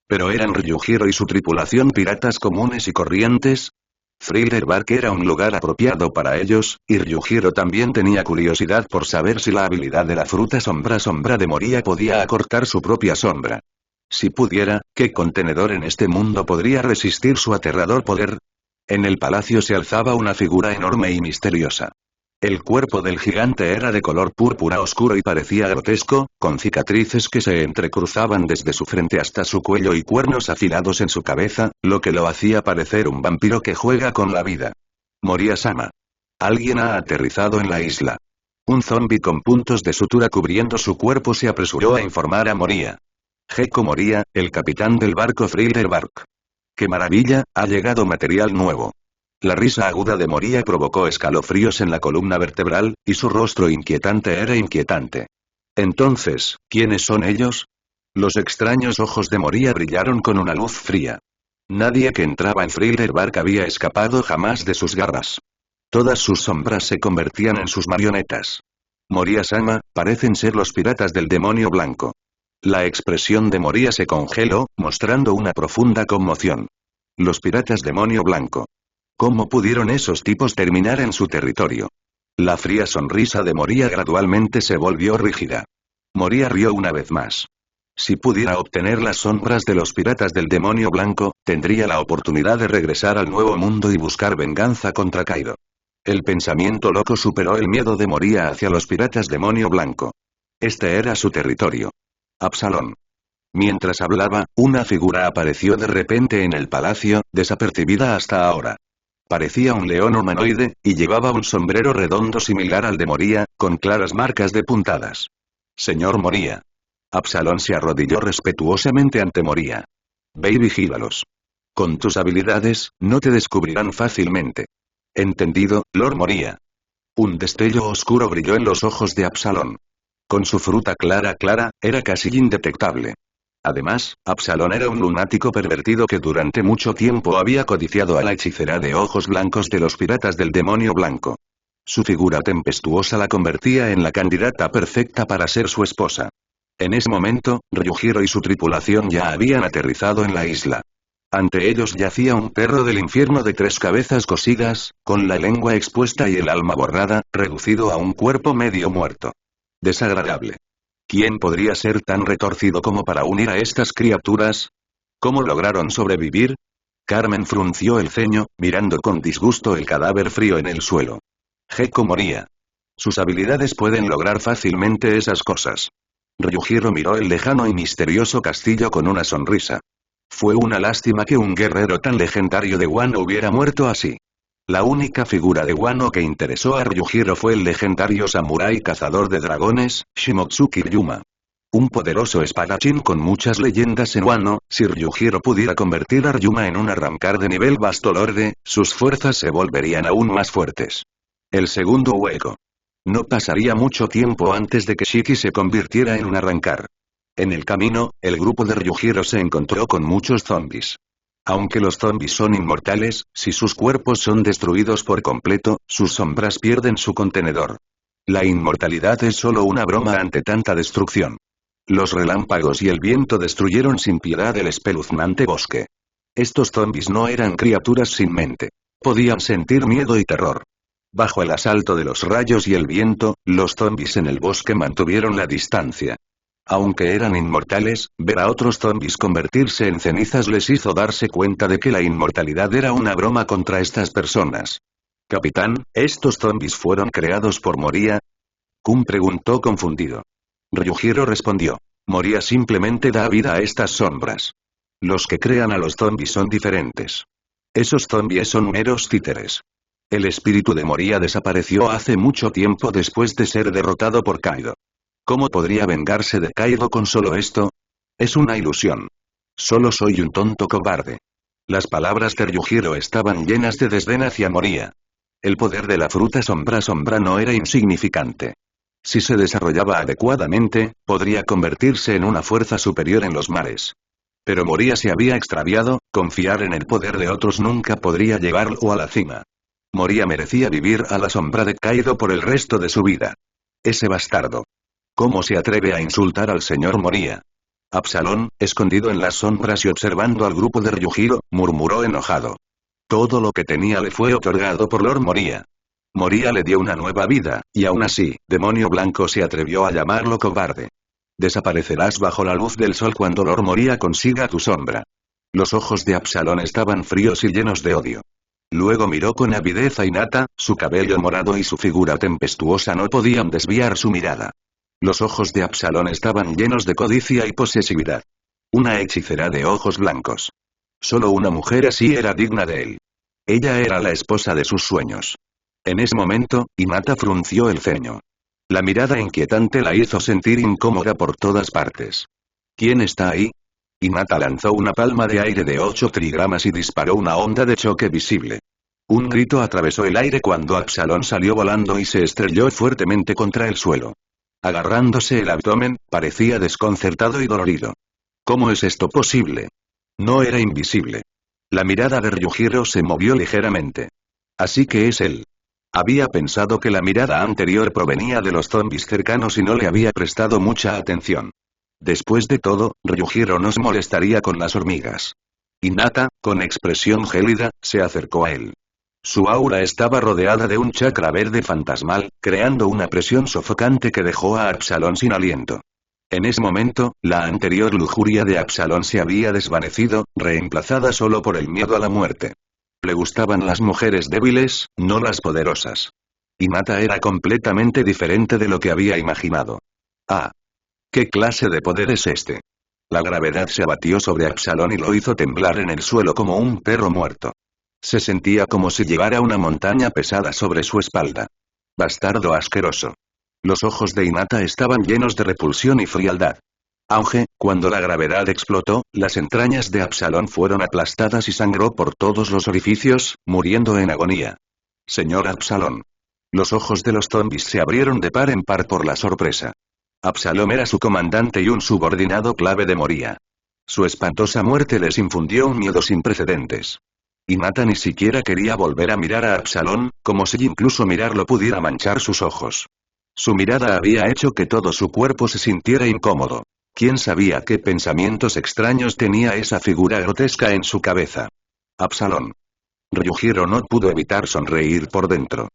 ¿Pero eran Ryujiro y su tripulación piratas comunes y corrientes? Thriller Bark era un lugar apropiado para ellos, y Ryujiro también tenía curiosidad por saber si la habilidad de la fruta sombra de Moria podía acortar su propia sombra. Si pudiera, ¿qué contenedor en este mundo podría resistir su aterrador poder? En el palacio se alzaba una figura enorme y misteriosa. El cuerpo del gigante era de color púrpura oscuro y parecía grotesco, con cicatrices que se entrecruzaban desde su frente hasta su cuello y cuernos afilados en su cabeza, lo que lo hacía parecer un vampiro que juega con la vida. Moria-sama. Alguien ha aterrizado en la isla. Un zombi con puntos de sutura cubriendo su cuerpo se apresuró a informar a Moria. Gekko Moria, el capitán del barco Thriller Bark. ¡Qué maravilla! Ha llegado material nuevo. La risa aguda de Moria provocó escalofríos en la columna vertebral, y su rostro inquietante era inquietante. Entonces, ¿quiénes son ellos? Los extraños ojos de Moria brillaron con una luz fría. Nadie que entraba en Thriller Bark había escapado jamás de sus garras. Todas sus sombras se convertían en sus marionetas. Moria-sama, parecen ser los piratas del demonio blanco. La expresión de Moria se congeló, mostrando una profunda conmoción. Los piratas demonio blanco. ¿Cómo pudieron esos tipos terminar en su territorio? La fría sonrisa de Moria gradualmente se volvió rígida. Moria rió una vez más. Si pudiera obtener las sombras de los piratas del demonio blanco, tendría la oportunidad de regresar al nuevo mundo y buscar venganza contra Kaido. El pensamiento loco superó el miedo de Moria hacia los piratas demonio blanco. Este era su territorio. Absalón. Mientras hablaba, una figura apareció de repente en el palacio, desapercibida hasta ahora. Parecía un león humanoide, y llevaba un sombrero redondo similar al de Moria, con claras marcas de puntadas. Señor Moria. Absalón se arrodilló respetuosamente ante Moria. Ve y vigílalos. Con tus habilidades, no te descubrirán fácilmente. Entendido, Lord Moria. Un destello oscuro brilló en los ojos de Absalón. Con su fruta clara, era casi indetectable. Además, Absalón era un lunático pervertido que durante mucho tiempo había codiciado a la hechicera de ojos blancos de los piratas del demonio blanco. Su figura tempestuosa la convertía en la candidata perfecta para ser su esposa. En ese momento, Ryujiro y su tripulación ya habían aterrizado en la isla. Ante ellos yacía un perro del infierno de 3 cabezas cosidas, con la lengua expuesta y el alma borrada, reducido a un cuerpo medio muerto. Desagradable. ¿Quién podría ser tan retorcido como para unir a estas criaturas? ¿Cómo lograron sobrevivir? Carmen frunció el ceño, mirando con disgusto el cadáver frío en el suelo. Gekko Moria. Sus habilidades pueden lograr fácilmente esas cosas. Ryujiro miró el lejano y misterioso castillo con una sonrisa. Fue una lástima que un guerrero tan legendario de Wano hubiera muerto así. La única figura de Wano que interesó a Ryujiro fue el legendario samurái cazador de dragones, Shimotsuki Ryuma. Un poderoso espadachín con muchas leyendas en Wano. Si Ryujiro pudiera convertir a Ryuma en un arrancar de nivel Bastolorde, sus fuerzas se volverían aún más fuertes. El segundo hueco. No pasaría mucho tiempo antes de que Shiki se convirtiera en un arrancar. En el camino, el grupo de Ryujiro se encontró con muchos zombis. Aunque los zombis son inmortales, si sus cuerpos son destruidos por completo, sus sombras pierden su contenedor. La inmortalidad es solo una broma ante tanta destrucción. Los relámpagos y el viento destruyeron sin piedad el espeluznante bosque. Estos zombis no eran criaturas sin mente. Podían sentir miedo y terror. Bajo el asalto de los rayos y el viento, los zombis en el bosque mantuvieron la distancia. Aunque eran inmortales, ver a otros zombis convertirse en cenizas les hizo darse cuenta de que la inmortalidad era una broma contra estas personas. Capitán, ¿estos zombis fueron creados por Moria? Kun preguntó confundido. Ryujiro respondió. Moria simplemente da vida a estas sombras. Los que crean a los zombies son diferentes. Esos zombies son meros títeres. El espíritu de Moria desapareció hace mucho tiempo después de ser derrotado por Kaido. ¿Cómo podría vengarse de Kaido con solo esto? Es una ilusión. Solo soy un tonto cobarde. Las palabras de Ryujiro estaban llenas de desdén hacia Moria. El poder de la fruta sombra no era insignificante. Si se desarrollaba adecuadamente, podría convertirse en una fuerza superior en los mares. Pero Moria se había extraviado, confiar en el poder de otros nunca podría llevarlo a la cima. Moria merecía vivir a la sombra de Kaido por el resto de su vida. Ese bastardo. ¿Cómo se atreve a insultar al señor Moria? Absalón, escondido en las sombras y observando al grupo de Ryujiro, murmuró enojado. Todo lo que tenía le fue otorgado por Lord Moria. Moria le dio una nueva vida, y aún así, Demonio Blanco se atrevió a llamarlo cobarde. Desaparecerás bajo la luz del sol cuando Lord Moria consiga tu sombra. Los ojos de Absalón estaban fríos y llenos de odio. Luego miró con avidez a Hinata, su cabello morado y su figura tempestuosa no podían desviar su mirada. Los ojos de Absalón estaban llenos de codicia y posesividad. Una hechicera de ojos blancos. Solo una mujer así era digna de él. Ella era la esposa de sus sueños. En ese momento, Hinata frunció el ceño. La mirada inquietante la hizo sentir incómoda por todas partes. ¿Quién está ahí? Hinata lanzó una palma de aire de 8 trigramas y disparó una onda de choque visible. Un grito atravesó el aire cuando Absalón salió volando y se estrelló fuertemente contra el suelo. Agarrándose el abdomen, parecía desconcertado y dolorido. ¿Cómo es esto posible? No era invisible. La mirada de Ryujiro se movió ligeramente. Así que es él. Había pensado que la mirada anterior provenía de los zombies cercanos y no le había prestado mucha atención. Después de todo, Ryujiro no se molestaría con las hormigas. Hinata, con expresión gélida, se acercó a él. Su aura estaba rodeada de un chakra verde fantasmal, creando una presión sofocante que dejó a Absalón sin aliento. En ese momento, la anterior lujuria de Absalón se había desvanecido, reemplazada solo por el miedo a la muerte. Le gustaban las mujeres débiles, no las poderosas. Hinata era completamente diferente de lo que había imaginado. Ah. ¿Qué clase de poder es este? La gravedad se abatió sobre Absalón y lo hizo temblar en el suelo como un perro muerto. Se sentía como si llevara una montaña pesada sobre su espalda. Bastardo asqueroso. Los ojos de Hinata estaban llenos de repulsión y frialdad. Aunque, cuando la gravedad explotó, las entrañas de Absalón fueron aplastadas y sangró por todos los orificios, muriendo en agonía. Señor Absalón. Los ojos de los zombies se abrieron de par en par por la sorpresa. Absalón era su comandante y un subordinado clave de Moria. Su espantosa muerte les infundió un miedo sin precedentes. Hinata ni siquiera quería volver a mirar a Absalón, como si incluso mirarlo pudiera manchar sus ojos. Su mirada había hecho que todo su cuerpo se sintiera incómodo. ¿Quién sabía qué pensamientos extraños tenía esa figura grotesca en su cabeza? Absalón. Ryujiro no pudo evitar sonreír por dentro.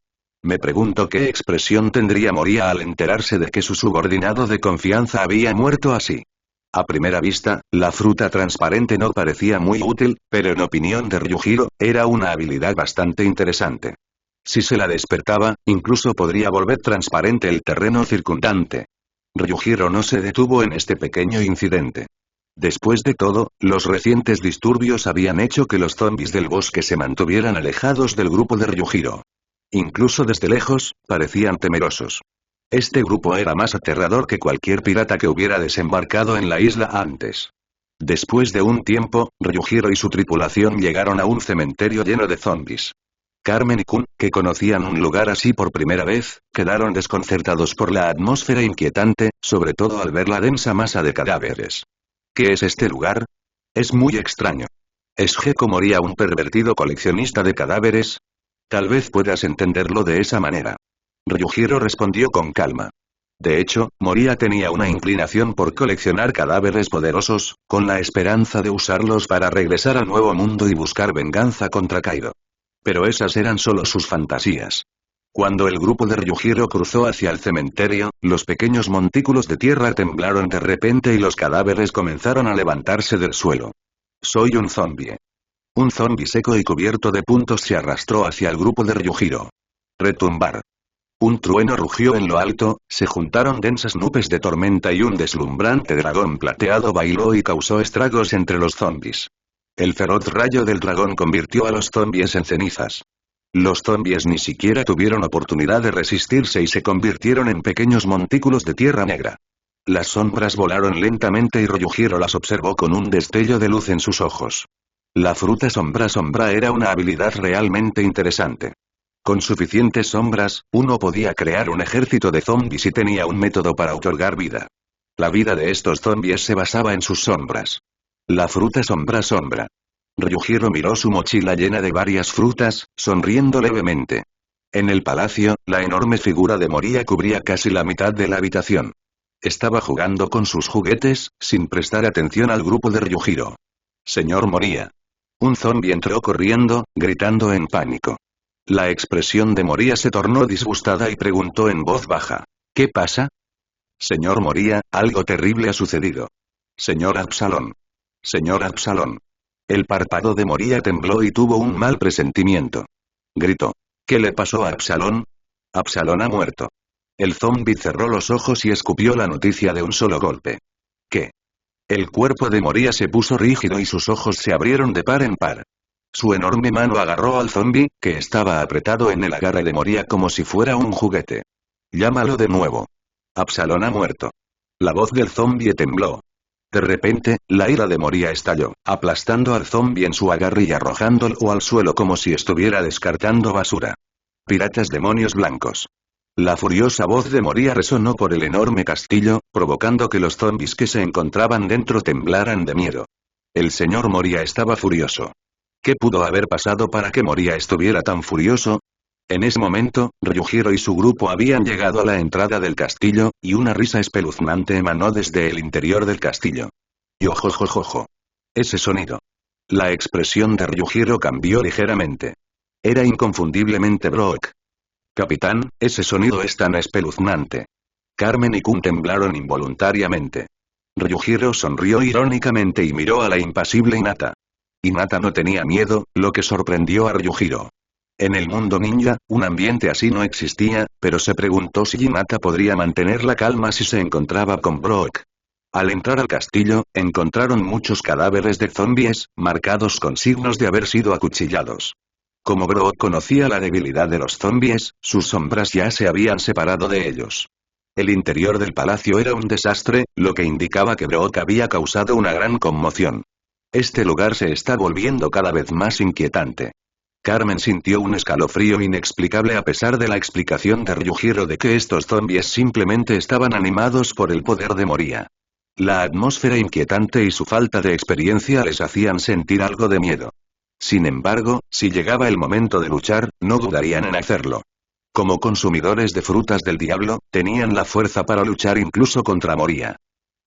Me pregunto qué expresión tendría Moria al enterarse de que su subordinado de confianza había muerto así. A primera vista, la fruta transparente no parecía muy útil, pero en opinión de Ryujiro, era una habilidad bastante interesante. Si se la despertaba, incluso podría volver transparente el terreno circundante. Ryujiro no se detuvo en este pequeño incidente. Después de todo, los recientes disturbios habían hecho que los zombies del bosque se mantuvieran alejados del grupo de Ryujiro. Incluso desde lejos, parecían temerosos. Este grupo era más aterrador que cualquier pirata que hubiera desembarcado en la isla antes. Después de un tiempo, Ryujiro y su tripulación llegaron a un cementerio lleno de zombies. Carmen y Kun, que conocían un lugar así por primera vez, quedaron desconcertados por la atmósfera inquietante, sobre todo al ver la densa masa de cadáveres. ¿Qué es este lugar? Es muy extraño. ¿Es Gecko Moria un pervertido coleccionista de cadáveres? Tal vez puedas entenderlo de esa manera. Ryujiro respondió con calma. De hecho, Moria tenía una inclinación por coleccionar cadáveres poderosos, con la esperanza de usarlos para regresar al Nuevo Mundo y buscar venganza contra Kaido. Pero esas eran solo sus fantasías. Cuando el grupo de Ryujiro cruzó hacia el cementerio, los pequeños montículos de tierra temblaron de repente y los cadáveres comenzaron a levantarse del suelo. Soy un zombie. Un zombi seco y cubierto de puntos se arrastró hacia el grupo de Ryujiro. Retumbar. Un trueno rugió en lo alto, se juntaron densas nubes de tormenta y un deslumbrante dragón plateado bailó y causó estragos entre los zombies. El feroz rayo del dragón convirtió a los zombies en cenizas. Los zombies ni siquiera tuvieron oportunidad de resistirse y se convirtieron en pequeños montículos de tierra negra. Las sombras volaron lentamente y Ryujiro las observó con un destello de luz en sus ojos. La fruta sombra era una habilidad realmente interesante. Con suficientes sombras, uno podía crear un ejército de zombies y tenía un método para otorgar vida. La vida de estos zombies se basaba en sus sombras. La fruta sombra. Ryujiro miró su mochila llena de varias frutas, sonriendo levemente. En el palacio, la enorme figura de Moria cubría casi la mitad de la habitación. Estaba jugando con sus juguetes, sin prestar atención al grupo de Ryujiro. Señor Moria. Un zombi entró corriendo, gritando en pánico. La expresión de Moria se tornó disgustada y preguntó en voz baja. ¿Qué pasa? Señor Moria, algo terrible ha sucedido. Señor Absalón. Señor Absalón. El párpado de Moria tembló y tuvo un mal presentimiento. Gritó. ¿Qué le pasó a Absalón? Absalón ha muerto. El zombi cerró los ojos y escupió la noticia de un solo golpe. ¿Qué? El cuerpo de Moria se puso rígido y sus ojos se abrieron de par en par. Su enorme mano agarró al zombi, que estaba apretado en el agarre de Moria como si fuera un juguete. Llámalo de nuevo. Absalón ha muerto. La voz del zombi tembló. De repente, la ira de Moria estalló, aplastando al zombi en su agarre y arrojándolo al suelo como si estuviera descartando basura. Piratas demonios blancos. La furiosa voz de Moria resonó por el enorme castillo, provocando que los zombis que se encontraban dentro temblaran de miedo. El señor Moria estaba furioso. ¿Qué pudo haber pasado para que Moria estuviera tan furioso? En ese momento, Ryujiro y su grupo habían llegado a la entrada del castillo, y una risa espeluznante emanó desde el interior del castillo. ¡Yojojojojo! Ese sonido. La expresión de Ryujiro cambió ligeramente. Era inconfundiblemente Brock. Capitán, ese sonido es tan espeluznante. Carmen y Kun temblaron involuntariamente. Ryujiro sonrió irónicamente y miró a la impasible Hinata. Hinata no tenía miedo, lo que sorprendió a Ryujiro. En el mundo ninja, un ambiente así no existía, pero se preguntó si Hinata podría mantener la calma si se encontraba con Brock. Al entrar al castillo, encontraron muchos cadáveres de zombies, marcados con signos de haber sido acuchillados. Como Brock conocía la debilidad de los zombies, sus sombras ya se habían separado de ellos. El interior del palacio era un desastre, lo que indicaba que Brock había causado una gran conmoción. Este lugar se está volviendo cada vez más inquietante. Carmen sintió un escalofrío inexplicable a pesar de la explicación de Ryujiro de que estos zombies simplemente estaban animados por el poder de Moria. La atmósfera inquietante y su falta de experiencia les hacían sentir algo de miedo. Sin embargo, si llegaba el momento de luchar, no dudarían en hacerlo. Como consumidores de frutas del diablo, tenían la fuerza para luchar incluso contra Moria.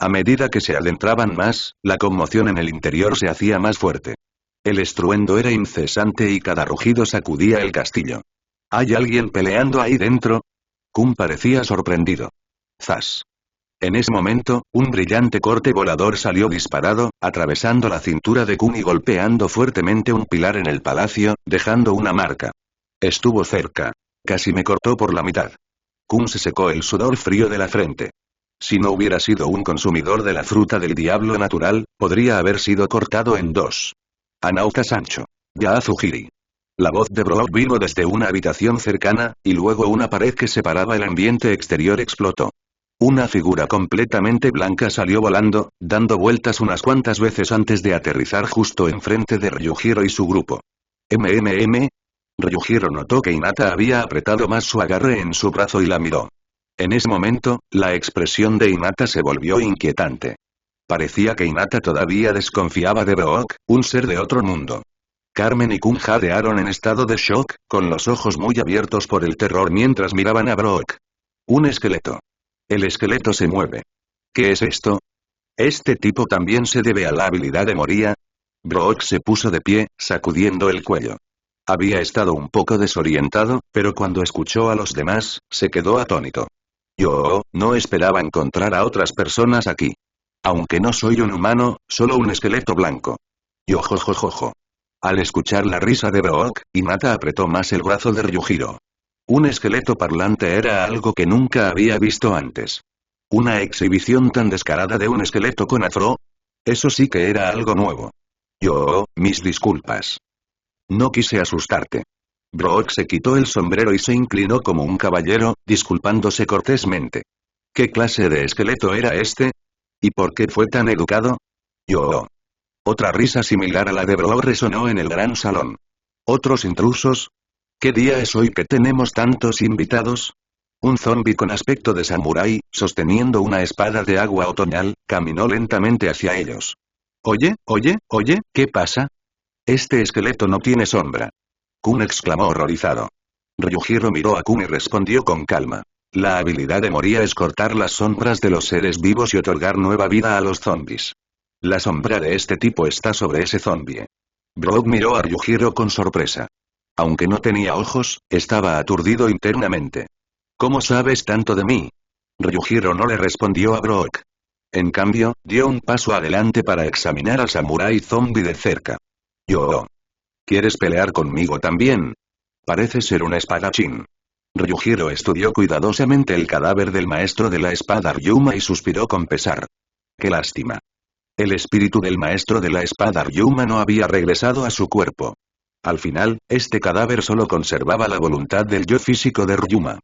A medida que se adentraban más, la conmoción en el interior se hacía más fuerte. El estruendo era incesante y cada rugido sacudía el castillo. ¿Hay alguien peleando ahí dentro? Kun parecía sorprendido. ¡Zas! En ese momento, un brillante corte volador salió disparado, atravesando la cintura de Kun y golpeando fuertemente un pilar en el palacio, dejando una marca. Estuvo cerca. Casi me cortó por la mitad. Kun se secó el sudor frío de la frente. Si no hubiera sido un consumidor de la fruta del diablo natural, podría haber sido cortado en dos. Anauta Sancho. Yaazujiri. La voz de Brock vino desde una habitación cercana, y luego una pared que separaba el ambiente exterior explotó. Una figura completamente blanca salió volando, dando vueltas unas cuantas veces antes de aterrizar justo enfrente de Ryujiro y su grupo. Ryujiro notó que Hinata había apretado más su agarre en su brazo y la miró. En ese momento, la expresión de Hinata se volvió inquietante. Parecía que Hinata todavía desconfiaba de Brock, un ser de otro mundo. Carmen y Kun jadearon en estado de shock, con los ojos muy abiertos por el terror mientras miraban a Brock. Un esqueleto. El esqueleto se mueve. ¿Qué es esto? ¿Este tipo también se debe a la habilidad de Moria? Brock se puso de pie, sacudiendo el cuello. Había estado un poco desorientado, pero cuando escuchó a los demás, se quedó atónito. Yo no esperaba encontrar a otras personas aquí. Aunque no soy un humano, solo un esqueleto blanco. Yojojojojo. Al escuchar la risa de Brock, Hinata apretó más el brazo de Ryujiro. Un esqueleto parlante era algo que nunca había visto antes. ¿Una exhibición tan descarada de un esqueleto con afro? Eso sí que era algo nuevo. Mis disculpas. No quise asustarte. Brock se quitó el sombrero y se inclinó como un caballero, disculpándose cortésmente. ¿Qué clase de esqueleto era este? ¿Y por qué fue tan educado? Yo. Otra risa similar a la de Brock resonó en el gran salón. ¿Otros intrusos? ¿Qué día es hoy que tenemos tantos invitados? Un zombi con aspecto de samurái, sosteniendo una espada de agua otoñal, caminó lentamente hacia ellos. Oye, ¿qué pasa? Este esqueleto no tiene sombra. Kun exclamó horrorizado. Ryujiro miró a Kun y respondió con calma. La habilidad de Moria es cortar las sombras de los seres vivos y otorgar nueva vida a los zombis. La sombra de este tipo está sobre ese zombie. Brock miró a Ryujiro con sorpresa. Aunque no tenía ojos, estaba aturdido internamente. ¿Cómo sabes tanto de mí? Ryujiro no le respondió a Brock. En cambio, dio un paso adelante para examinar al samurái zombie de cerca. ¿Quieres pelear conmigo también? Parece ser un espadachín. Ryujiro estudió cuidadosamente el cadáver del maestro de la espada Ryuma y suspiró con pesar. ¡Qué lástima! El espíritu del maestro de la espada Ryuma no había regresado a su cuerpo. Al final, este cadáver solo conservaba la voluntad del yo físico de Ryuma.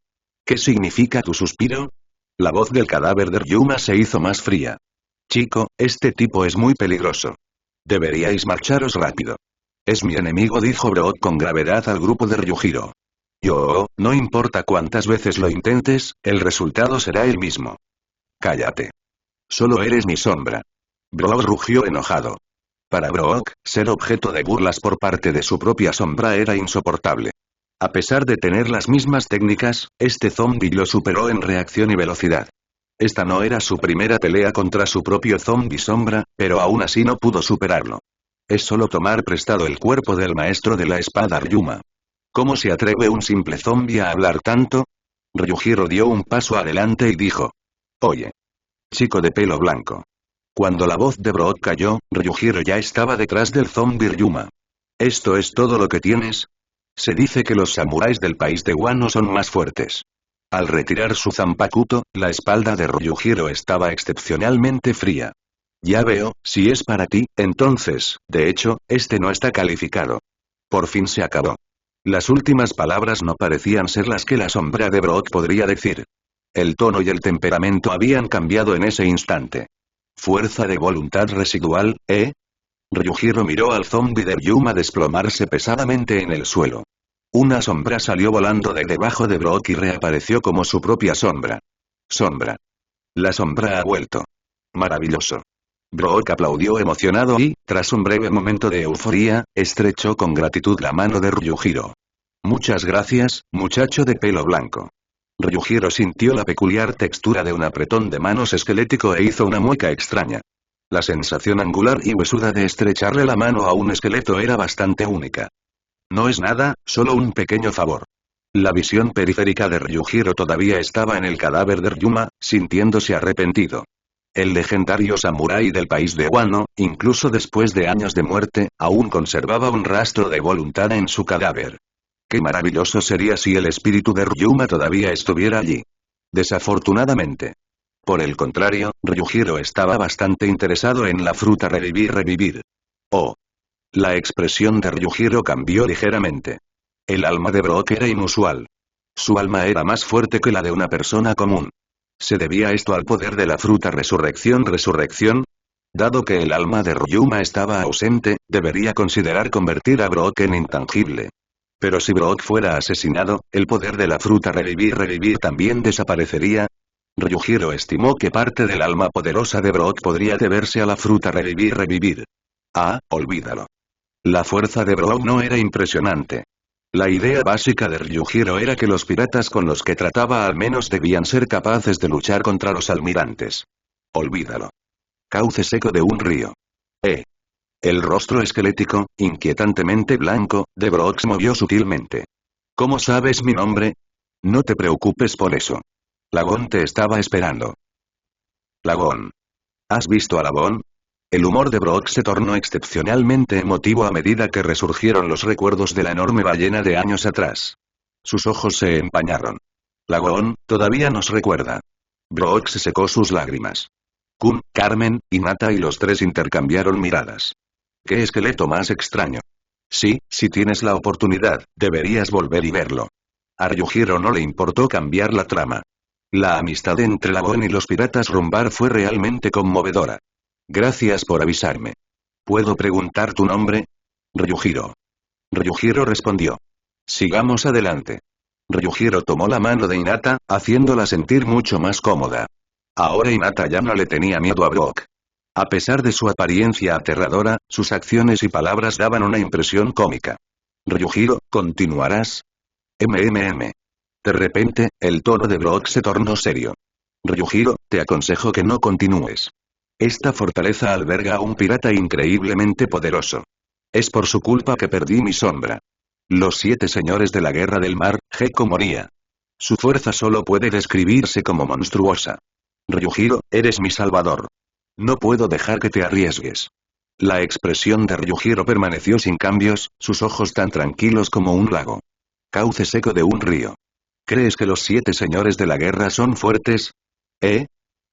¿Qué significa tu suspiro? La voz del cadáver de Ryuma se hizo más fría. Chico, este tipo es muy peligroso. Deberíais marcharos rápido. Es mi enemigo, dijo Brock con gravedad al grupo de Ryujiro. No importa cuántas veces lo intentes, el resultado será el mismo. Cállate. Solo eres mi sombra. Brock rugió enojado. Para Brock, ser objeto de burlas por parte de su propia sombra era insoportable. A pesar de tener las mismas técnicas, este zombie lo superó en reacción y velocidad. Esta no era su primera pelea contra su propio zombie sombra, pero aún así no pudo superarlo. Es solo tomar prestado el cuerpo del maestro de la espada Ryuma. ¿Cómo se atreve un simple zombie a hablar tanto? Ryujiro dio un paso adelante y dijo. Oye. Chico de pelo blanco. Cuando la voz de Brock cayó, Ryujiro ya estaba detrás del zombie Ryuma. ¿Esto es todo lo que tienes? Se dice que los samuráis del país de Wano son más fuertes. Al retirar su zanpakuto, la espalda de Ryujiro estaba excepcionalmente fría. Ya veo, si es para ti, entonces, de hecho, este no está calificado. Por fin se acabó. Las últimas palabras no parecían ser las que la sombra de Brock podría decir. El tono y el temperamento habían cambiado en ese instante. Fuerza de voluntad residual, ¿eh? Ryujiro miró al zombi de Ryuma desplomarse pesadamente en el suelo. Una sombra salió volando de debajo de Brock y reapareció como su propia sombra. Sombra. La sombra ha vuelto. Maravilloso. Brock aplaudió emocionado y, tras un breve momento de euforía, estrechó con gratitud la mano de Ryujiro. Muchas gracias, muchacho de pelo blanco. Ryujiro sintió la peculiar textura de un apretón de manos esquelético e hizo una mueca extraña. La sensación angular y huesuda de estrecharle la mano a un esqueleto era bastante única. No es nada, solo un pequeño favor. La visión periférica de Ryujiro todavía estaba en el cadáver de Ryuma, sintiéndose arrepentido. El legendario samurái del país de Wano, incluso después de años de muerte, aún conservaba un rastro de voluntad en su cadáver. Qué maravilloso sería si el espíritu de Ryuma todavía estuviera allí. Desafortunadamente. Por el contrario, Ryujiro estaba bastante interesado en la fruta revivir. Oh. La expresión de Ryujiro cambió ligeramente. El alma de Brock era inusual. Su alma era más fuerte que la de una persona común. ¿Se debía esto al poder de la fruta resurrección? Dado que el alma de Ryuma estaba ausente, debería considerar convertir a Brock en intangible. Pero si Brock fuera asesinado, ¿el poder de la fruta revivir también desaparecería? Ryujiro estimó que parte del alma poderosa de Brock podría deberse a la fruta revivir. Ah, olvídalo. La fuerza de Brock no era impresionante. La idea básica de Ryujiro era que los piratas con los que trataba al menos debían ser capaces de luchar contra los almirantes. Olvídalo. Cauce seco de un río. El rostro esquelético, inquietantemente blanco, de Brock se movió sutilmente. ¿Cómo sabes mi nombre? No te preocupes por eso. Lagón te estaba esperando. Lagón. ¿Has visto a Lagón? El humor de Brock se tornó excepcionalmente emotivo a medida que resurgieron los recuerdos de la enorme ballena de años atrás. Sus ojos se empañaron. Lagoon, todavía nos recuerda. Brook se secó sus lágrimas. Kun, Carmen, Hinata y los tres intercambiaron miradas. ¿Qué esqueleto más extraño? Sí, si tienes la oportunidad, deberías volver y verlo. A Ryujiro no le importó cambiar la trama. La amistad entre Lagoon y los piratas Rumbar fue realmente conmovedora. Gracias por avisarme. ¿Puedo preguntar tu nombre? Ryujiro. Ryujiro respondió. Sigamos adelante. Ryujiro tomó la mano de Hinata, haciéndola sentir mucho más cómoda. Ahora Hinata ya no le tenía miedo a Brook. A pesar de su apariencia aterradora, sus acciones y palabras daban una impresión cómica. Ryujiro, ¿continuarás? MMM. De repente, el tono de Brook se tornó serio. Ryujiro, te aconsejo que no continúes. Esta fortaleza alberga a un pirata increíblemente poderoso. Es por su culpa que perdí mi sombra. Los 7 señores de la guerra del mar, Gekko Moria. Su fuerza solo puede describirse como monstruosa. Ryujiro, eres mi salvador. No puedo dejar que te arriesgues. La expresión de Ryujiro permaneció sin cambios, sus ojos tan tranquilos como un lago. Cauce seco de un río. ¿Crees que los 7 señores de la guerra son fuertes?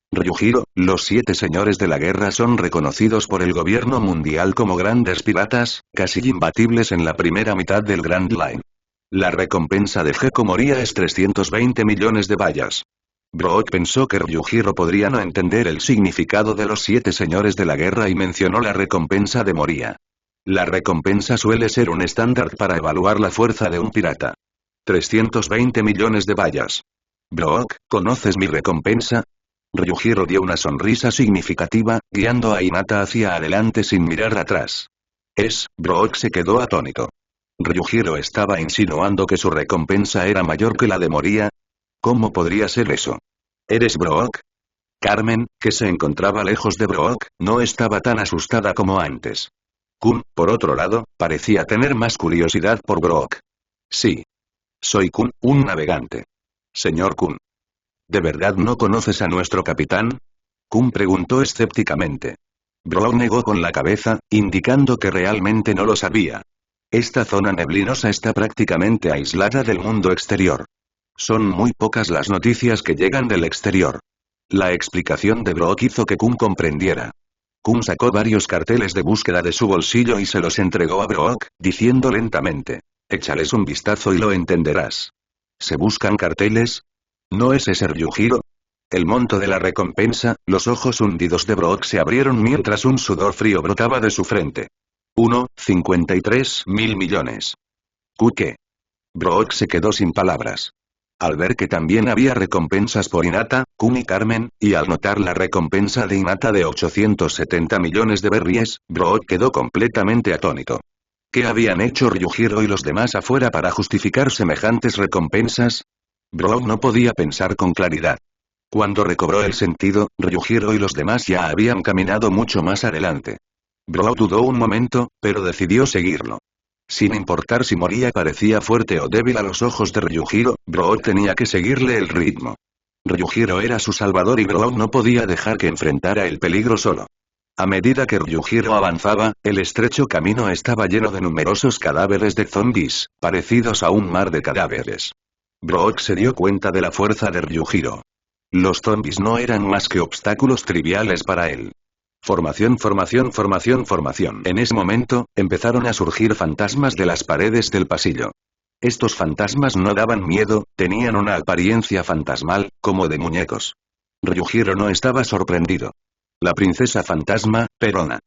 Ryujiro, los 7 señores de la guerra son reconocidos por el gobierno mundial como grandes piratas, casi imbatibles en la primera mitad del Grand Line. La recompensa de Gekko Moria es 320 millones de bayas. Brook pensó que Ryujiro podría no entender el significado de los 7 señores de la guerra y mencionó la recompensa de Moria. La recompensa suele ser un estándar para evaluar la fuerza de un pirata. 320 millones de bayas. Brook, ¿conoces mi recompensa? Ryujiro dio una sonrisa significativa, guiando a Hinata hacia adelante sin mirar atrás. Brook se quedó atónito. Ryujiro estaba insinuando que su recompensa era mayor que la de Moria. ¿Cómo podría ser eso? ¿Eres Brook? Carmen, que se encontraba lejos de Brook, no estaba tan asustada como antes. Kun, por otro lado, parecía tener más curiosidad por Brook. Sí. Soy Kun, un navegante. Señor Kun. ¿De verdad no conoces a nuestro capitán? Kun preguntó escépticamente. Brook negó con la cabeza, indicando que realmente no lo sabía. Esta zona neblinosa está prácticamente aislada del mundo exterior. Son muy pocas las noticias que llegan del exterior. La explicación de Brook hizo que Kun comprendiera. Kun sacó varios carteles de búsqueda de su bolsillo y se los entregó a Brook, diciendo lentamente. Échales un vistazo y lo entenderás. ¿Se buscan carteles? ¿No es ese Ryujiro? El monto de la recompensa, los ojos hundidos de Brook se abrieron mientras un sudor frío brotaba de su frente. 53 mil millones. ¿Qué? Brook se quedó sin palabras. Al ver que también había recompensas por Hinata, Kun y Carmen, y al notar la recompensa de Hinata de 870 millones de berries, Brook quedó completamente atónito. ¿Qué habían hecho Ryujiro y los demás afuera para justificar semejantes recompensas? Brook no podía pensar con claridad. Cuando recobró el sentido, Ryujiro y los demás ya habían caminado mucho más adelante. Brook dudó un momento, pero decidió seguirlo. Sin importar si Moria parecía fuerte o débil a los ojos de Ryujiro, Brook tenía que seguirle el ritmo. Ryujiro era su salvador y Brook no podía dejar que enfrentara el peligro solo. A medida que Ryujiro avanzaba, el estrecho camino estaba lleno de numerosos cadáveres de zombies, parecidos a un mar de cadáveres. Brook se dio cuenta de la fuerza de Ryujiro. Los zombies no eran más que obstáculos triviales para él. Formación, formación, formación, formación. En ese momento, empezaron a surgir fantasmas de las paredes del pasillo. Estos fantasmas no daban miedo, tenían una apariencia fantasmal, como de muñecos. Ryujiro no estaba sorprendido. La princesa fantasma, Perona.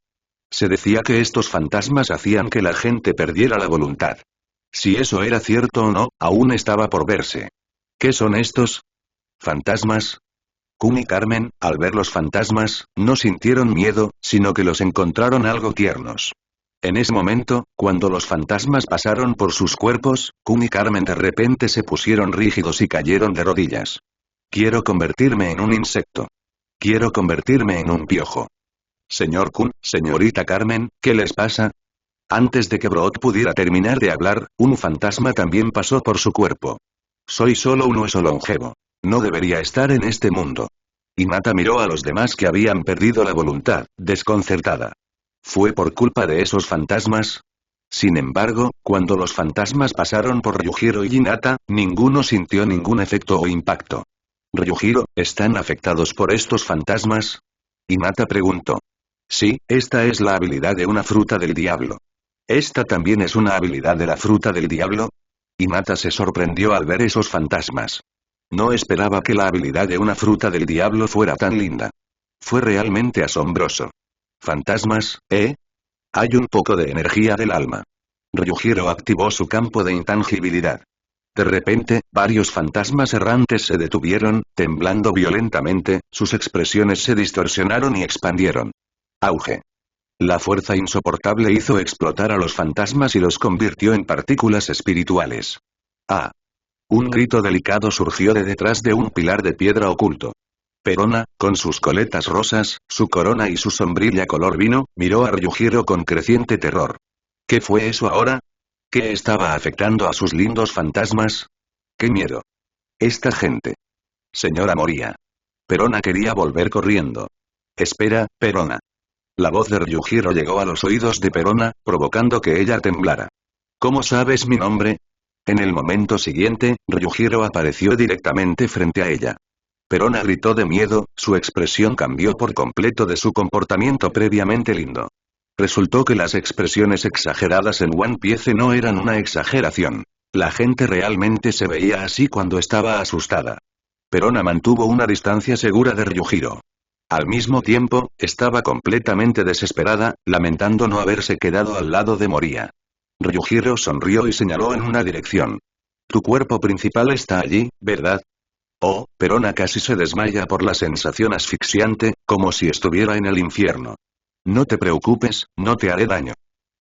Se decía que estos fantasmas hacían que la gente perdiera la voluntad. Si eso era cierto o no, aún estaba por verse. ¿Qué son estos fantasmas? Kun y Carmen, al ver los fantasmas, no sintieron miedo, sino que los encontraron algo tiernos. En ese momento, cuando los fantasmas pasaron por sus cuerpos, Kun y Carmen de repente se pusieron rígidos y cayeron de rodillas. Quiero convertirme en un insecto. Quiero convertirme en un piojo. Señor Kun, señorita Carmen, ¿qué les pasa? Antes de que Brook pudiera terminar de hablar, un fantasma también pasó por su cuerpo. Soy solo un hueso longevo. No debería estar en este mundo. Hinata miró a los demás que habían perdido la voluntad, desconcertada. ¿Fue por culpa de esos fantasmas? Sin embargo, cuando los fantasmas pasaron por Ryujiro y Hinata, ninguno sintió ningún efecto o impacto. «Ryujiro, ¿están afectados por estos fantasmas?», Hinata preguntó. «Sí, esta es la habilidad de una fruta del diablo». «¿Esta también es una habilidad de la fruta del diablo?». Hinata se sorprendió al ver esos fantasmas. No esperaba que la habilidad de una fruta del diablo fuera tan linda. Fue realmente asombroso. «¿Fantasmas, eh?». «Hay un poco de energía del alma». Ryujiro activó su campo de intangibilidad. De repente, varios fantasmas errantes se detuvieron, temblando violentamente, sus expresiones se distorsionaron y expandieron. Auge. La fuerza insoportable hizo explotar a los fantasmas y los convirtió en partículas espirituales. ¡Ah! Un grito delicado surgió de detrás de un pilar de piedra oculto. Perona, con sus coletas rosas, su corona y su sombrilla color vino, miró a Ryujiro con creciente terror. ¿Qué fue eso ahora? ¿Qué estaba afectando a sus lindos fantasmas? ¡Qué miedo! Esta gente. Señora Moria. Perona quería volver corriendo. Espera, Perona. La voz de Ryujiro llegó a los oídos de Perona, provocando que ella temblara. ¿Cómo sabes mi nombre? En el momento siguiente, Ryujiro apareció directamente frente a ella. Perona gritó de miedo, su expresión cambió por completo de su comportamiento previamente lindo. Resultó que las expresiones exageradas en One Piece no eran una exageración. La gente realmente se veía así cuando estaba asustada. Perona mantuvo una distancia segura de Ryujiro. Al mismo tiempo, estaba completamente desesperada, lamentando no haberse quedado al lado de Moria. Ryujiro sonrió y señaló en una dirección. Tu cuerpo principal está allí, ¿verdad? Oh, Perona casi se desmaya por la sensación asfixiante, como si estuviera en el infierno. No te preocupes, no te haré daño.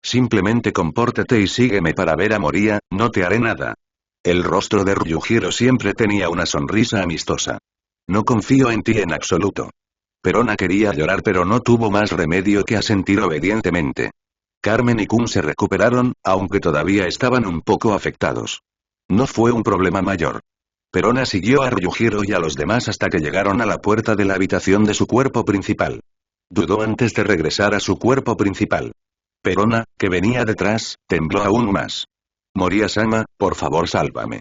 Simplemente compórtate y sígueme para ver a Moria, no te haré nada. El rostro de Ryujiro siempre tenía una sonrisa amistosa. No confío en ti en absoluto. Perona quería llorar pero no tuvo más remedio que asentir obedientemente. Carmen y Kun se recuperaron, aunque todavía estaban un poco afectados. No fue un problema mayor. Perona siguió a Ryujiro y a los demás hasta que llegaron a la puerta de la habitación de su cuerpo principal. Dudó antes de regresar a su cuerpo principal. Perona, que venía detrás, tembló aún más. Moria-sama, por favor sálvame.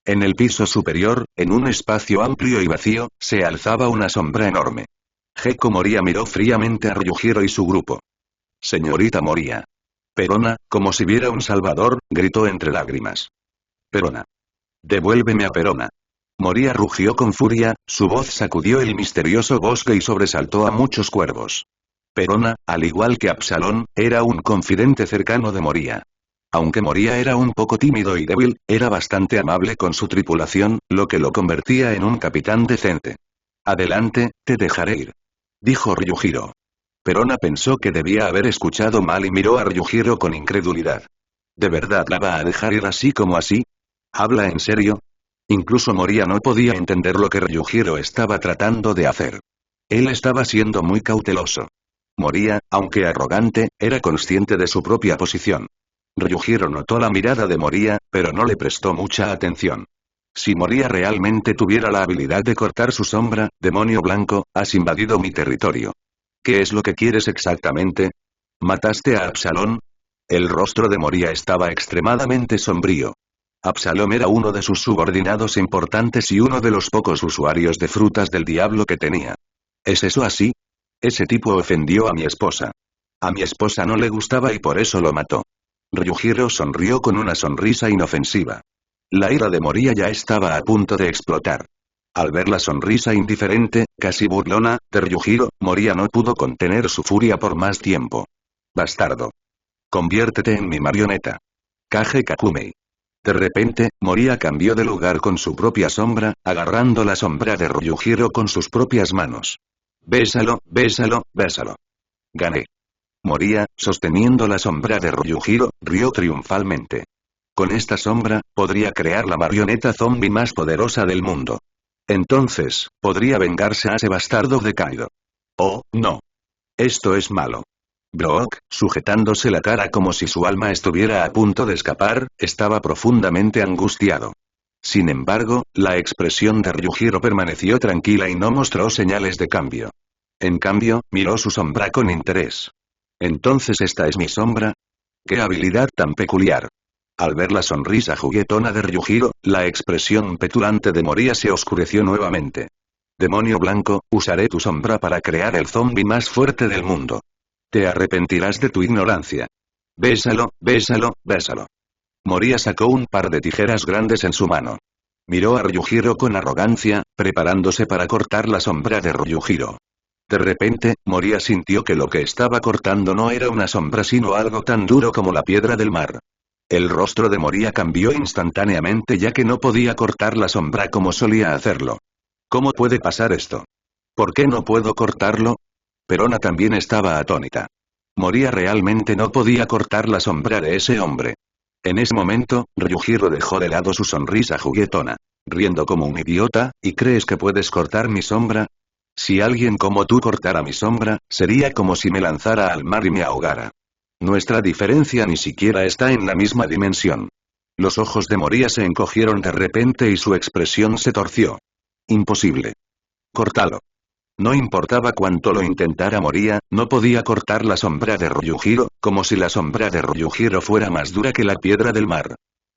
En el piso superior, en un espacio amplio y vacío, se alzaba una sombra enorme. Gekko Moria miró fríamente a Ryujiro y su grupo. Señorita Moria. Perona, como si viera un salvador, gritó entre lágrimas. Perona. Devuélveme a Perona. Moria rugió con furia, su voz sacudió el misterioso bosque y sobresaltó a muchos cuervos. Perona, al igual que Absalón, era un confidente cercano de Moria. Aunque Moria era un poco tímido y débil, era bastante amable con su tripulación, lo que lo convertía en un capitán decente. Adelante, te dejaré ir. Dijo Ryujiro. Perona pensó que debía haber escuchado mal y miró a Ryujiro con incredulidad. ¿De verdad la va a dejar ir así como así? ¿Habla en serio? Incluso Moria no podía entender lo que Ryujiro estaba tratando de hacer. Él estaba siendo muy cauteloso. Moria, aunque arrogante, era consciente de su propia posición. Ryujiro notó la mirada de Moria, pero no le prestó mucha atención. Si Moria realmente tuviera la habilidad de cortar su sombra, demonio blanco, has invadido mi territorio. ¿Qué es lo que quieres exactamente? ¿Mataste a Absalón? El rostro de Moria estaba extremadamente sombrío. Absalón era uno de sus subordinados importantes y uno de los pocos usuarios de frutas del diablo que tenía. ¿Es eso así? Ese tipo ofendió a mi esposa. A mi esposa no le gustaba y por eso lo mató. Ryujiro sonrió con una sonrisa inofensiva. La ira de Moria ya estaba a punto de explotar. Al ver la sonrisa indiferente, casi burlona, de Ryujiro, Moria no pudo contener su furia por más tiempo. Bastardo. Conviértete en mi marioneta. Kage Kakumei. De repente, Moria cambió de lugar con su propia sombra, agarrando la sombra de Ryujiro con sus propias manos. Bésalo, bésalo, bésalo. Gané. Moria, sosteniendo la sombra de Ryujiro, rió triunfalmente. Con esta sombra, podría crear la marioneta zombie más poderosa del mundo. Entonces, podría vengarse a ese bastardo de Kaido. Oh, no. Esto es malo. Brook, sujetándose la cara como si su alma estuviera a punto de escapar, estaba profundamente angustiado. Sin embargo, la expresión de Ryujiro permaneció tranquila y no mostró señales de cambio. En cambio, miró su sombra con interés. ¿Entonces esta es mi sombra? ¡Qué habilidad tan peculiar! Al ver la sonrisa juguetona de Ryujiro, la expresión petulante de Moria se oscureció nuevamente. Demonio blanco, usaré tu sombra para crear el zombi más fuerte del mundo. Te arrepentirás de tu ignorancia. Bésalo, bésalo, bésalo. Moria sacó un par de tijeras grandes en su mano. Miró a Ryujiro con arrogancia, preparándose para cortar la sombra de Ryujiro. De repente, Moria sintió que lo que estaba cortando no era una sombra sino algo tan duro como la piedra del mar. El rostro de Moria cambió instantáneamente ya que no podía cortar la sombra como solía hacerlo. ¿Cómo puede pasar esto? ¿Por qué no puedo cortarlo? Perona también estaba atónita. Moria realmente no podía cortar la sombra de ese hombre. En ese momento, Ryujiro dejó de lado su sonrisa juguetona. Riendo como un idiota, ¿y crees que puedes cortar mi sombra? Si alguien como tú cortara mi sombra, sería como si me lanzara al mar y me ahogara. Nuestra diferencia ni siquiera está en la misma dimensión. Los ojos de Moria se encogieron de repente y su expresión se torció. Imposible. Córtalo. No importaba cuánto lo intentara Moria, no podía cortar la sombra de Ryujiro, como si la sombra de Ryujiro fuera más dura que la piedra del mar.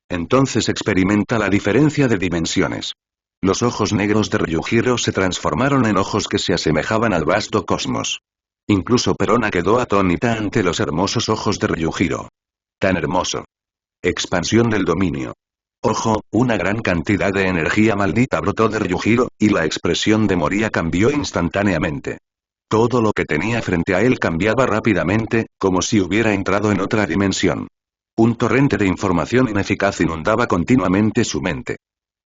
Entonces experimenta la diferencia de dimensiones. Los ojos negros de Ryujiro se transformaron en ojos que se asemejaban al vasto cosmos. Incluso Perona quedó atónita ante los hermosos ojos de Ryujiro. Tan hermoso. Expansión del dominio. Ojo, una gran cantidad de energía maldita brotó de Ryujiro, y la expresión de Moria cambió instantáneamente. Todo lo que tenía frente a él cambiaba rápidamente, como si hubiera entrado en otra dimensión. Un torrente de información ineficaz inundaba continuamente su mente.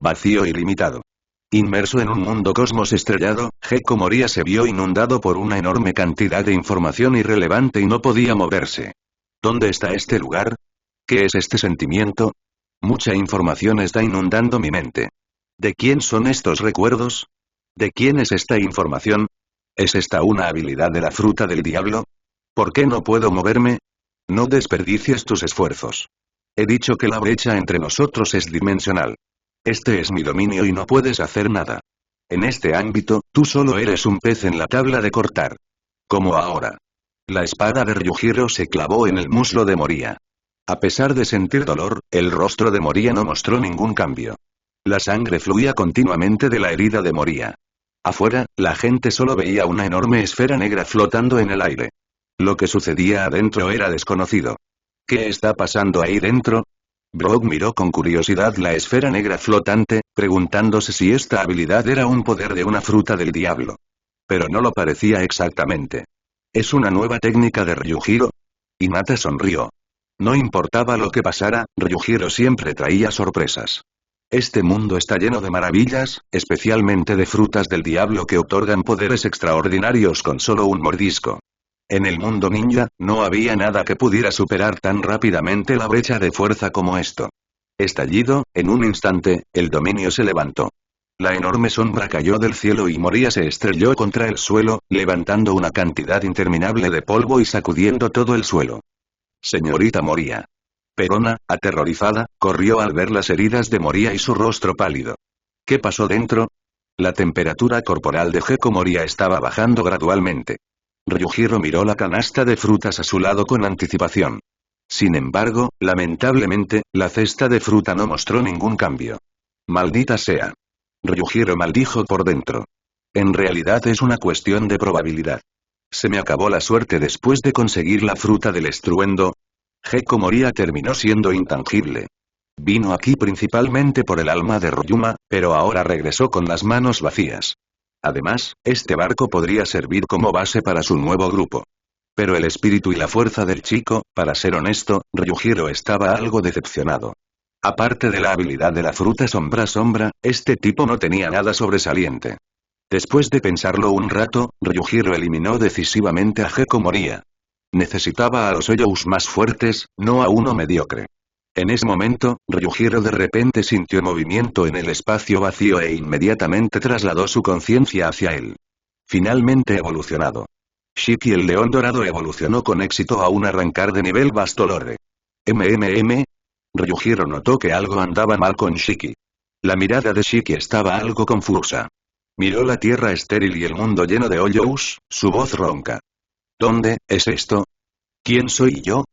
Vacío ilimitado. Inmerso en un mundo cosmos estrellado, Gekko Moria se vio inundado por una enorme cantidad de información irrelevante y no podía moverse. ¿Dónde está este lugar? ¿Qué es este sentimiento? Mucha información está inundando mi mente. ¿De quién son estos recuerdos? ¿De quién es esta información? ¿Es esta una habilidad de la fruta del diablo? ¿Por qué no puedo moverme? No desperdicies tus esfuerzos. He dicho que la brecha entre nosotros es dimensional. Este es mi dominio y no puedes hacer nada. En este ámbito, tú solo eres un pez en la tabla de cortar. Como ahora. La espada de Ryujiro se clavó en el muslo de Moria. A pesar de sentir dolor, el rostro de Moria no mostró ningún cambio. La sangre fluía continuamente de la herida de Moria. Afuera, la gente solo veía una enorme esfera negra flotando en el aire. Lo que sucedía adentro era desconocido. ¿Qué está pasando ahí dentro? Brock miró con curiosidad la esfera negra flotante, preguntándose si esta habilidad era un poder de una fruta del diablo. Pero no lo parecía exactamente. ¿Es una nueva técnica de Ryujiro? Hinata sonrió. No importaba lo que pasara, Ryujiro siempre traía sorpresas. Este mundo está lleno de maravillas, especialmente de frutas del diablo que otorgan poderes extraordinarios con solo un mordisco. En el mundo ninja, no había nada que pudiera superar tan rápidamente la brecha de fuerza como esto. Estallido, en un instante, el dominio se levantó. La enorme sombra cayó del cielo y Moria se estrelló contra el suelo, levantando una cantidad interminable de polvo y sacudiendo todo el suelo. Señorita Moria. Perona, aterrorizada, corrió al ver las heridas de Moria y su rostro pálido. ¿Qué pasó dentro? La temperatura corporal de Gekko Moria estaba bajando gradualmente. Ryujiro miró la canasta de frutas a su lado con anticipación. Sin embargo, lamentablemente, la cesta de fruta no mostró ningún cambio. Maldita sea. Ryujiro maldijo por dentro. En realidad es una cuestión de probabilidad. Se me acabó la suerte después de conseguir la fruta del estruendo. Gekko Moria terminó siendo intangible. Vino aquí principalmente por el alma de Ryuma, pero ahora regresó con las manos vacías. Además, este barco podría servir como base para su nuevo grupo. Pero el espíritu y la fuerza del chico, para ser honesto, Ryujiro estaba algo decepcionado. Aparte de la habilidad de la fruta sombra, este tipo no tenía nada sobresaliente. Después de pensarlo un rato, Ryujiro eliminó decisivamente a Gekko Moria. Necesitaba a los Eiyous más fuertes, no a uno mediocre. En ese momento, Ryujiro de repente sintió movimiento en el espacio vacío e inmediatamente trasladó su conciencia hacia él. Finalmente evolucionado. Shiki el león dorado evolucionó con éxito a un arrancar de nivel Bastolore. Ryujiro notó que algo andaba mal con Shiki. La mirada de Shiki estaba algo confusa. Miró la tierra estéril y el mundo lleno de hoyos, su voz ronca. ¿Dónde es esto? ¿Quién soy yo?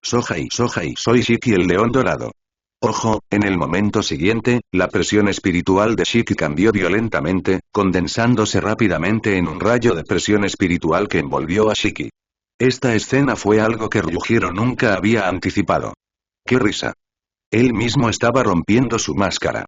Sohei, soy Shiki el león dorado. Ojo, en el momento siguiente, la presión espiritual de Shiki cambió violentamente, condensándose rápidamente en un rayo de presión espiritual que envolvió a Shiki. Esta escena fue algo que Ryujiro nunca había anticipado. ¡Qué risa! Él mismo estaba rompiendo su máscara.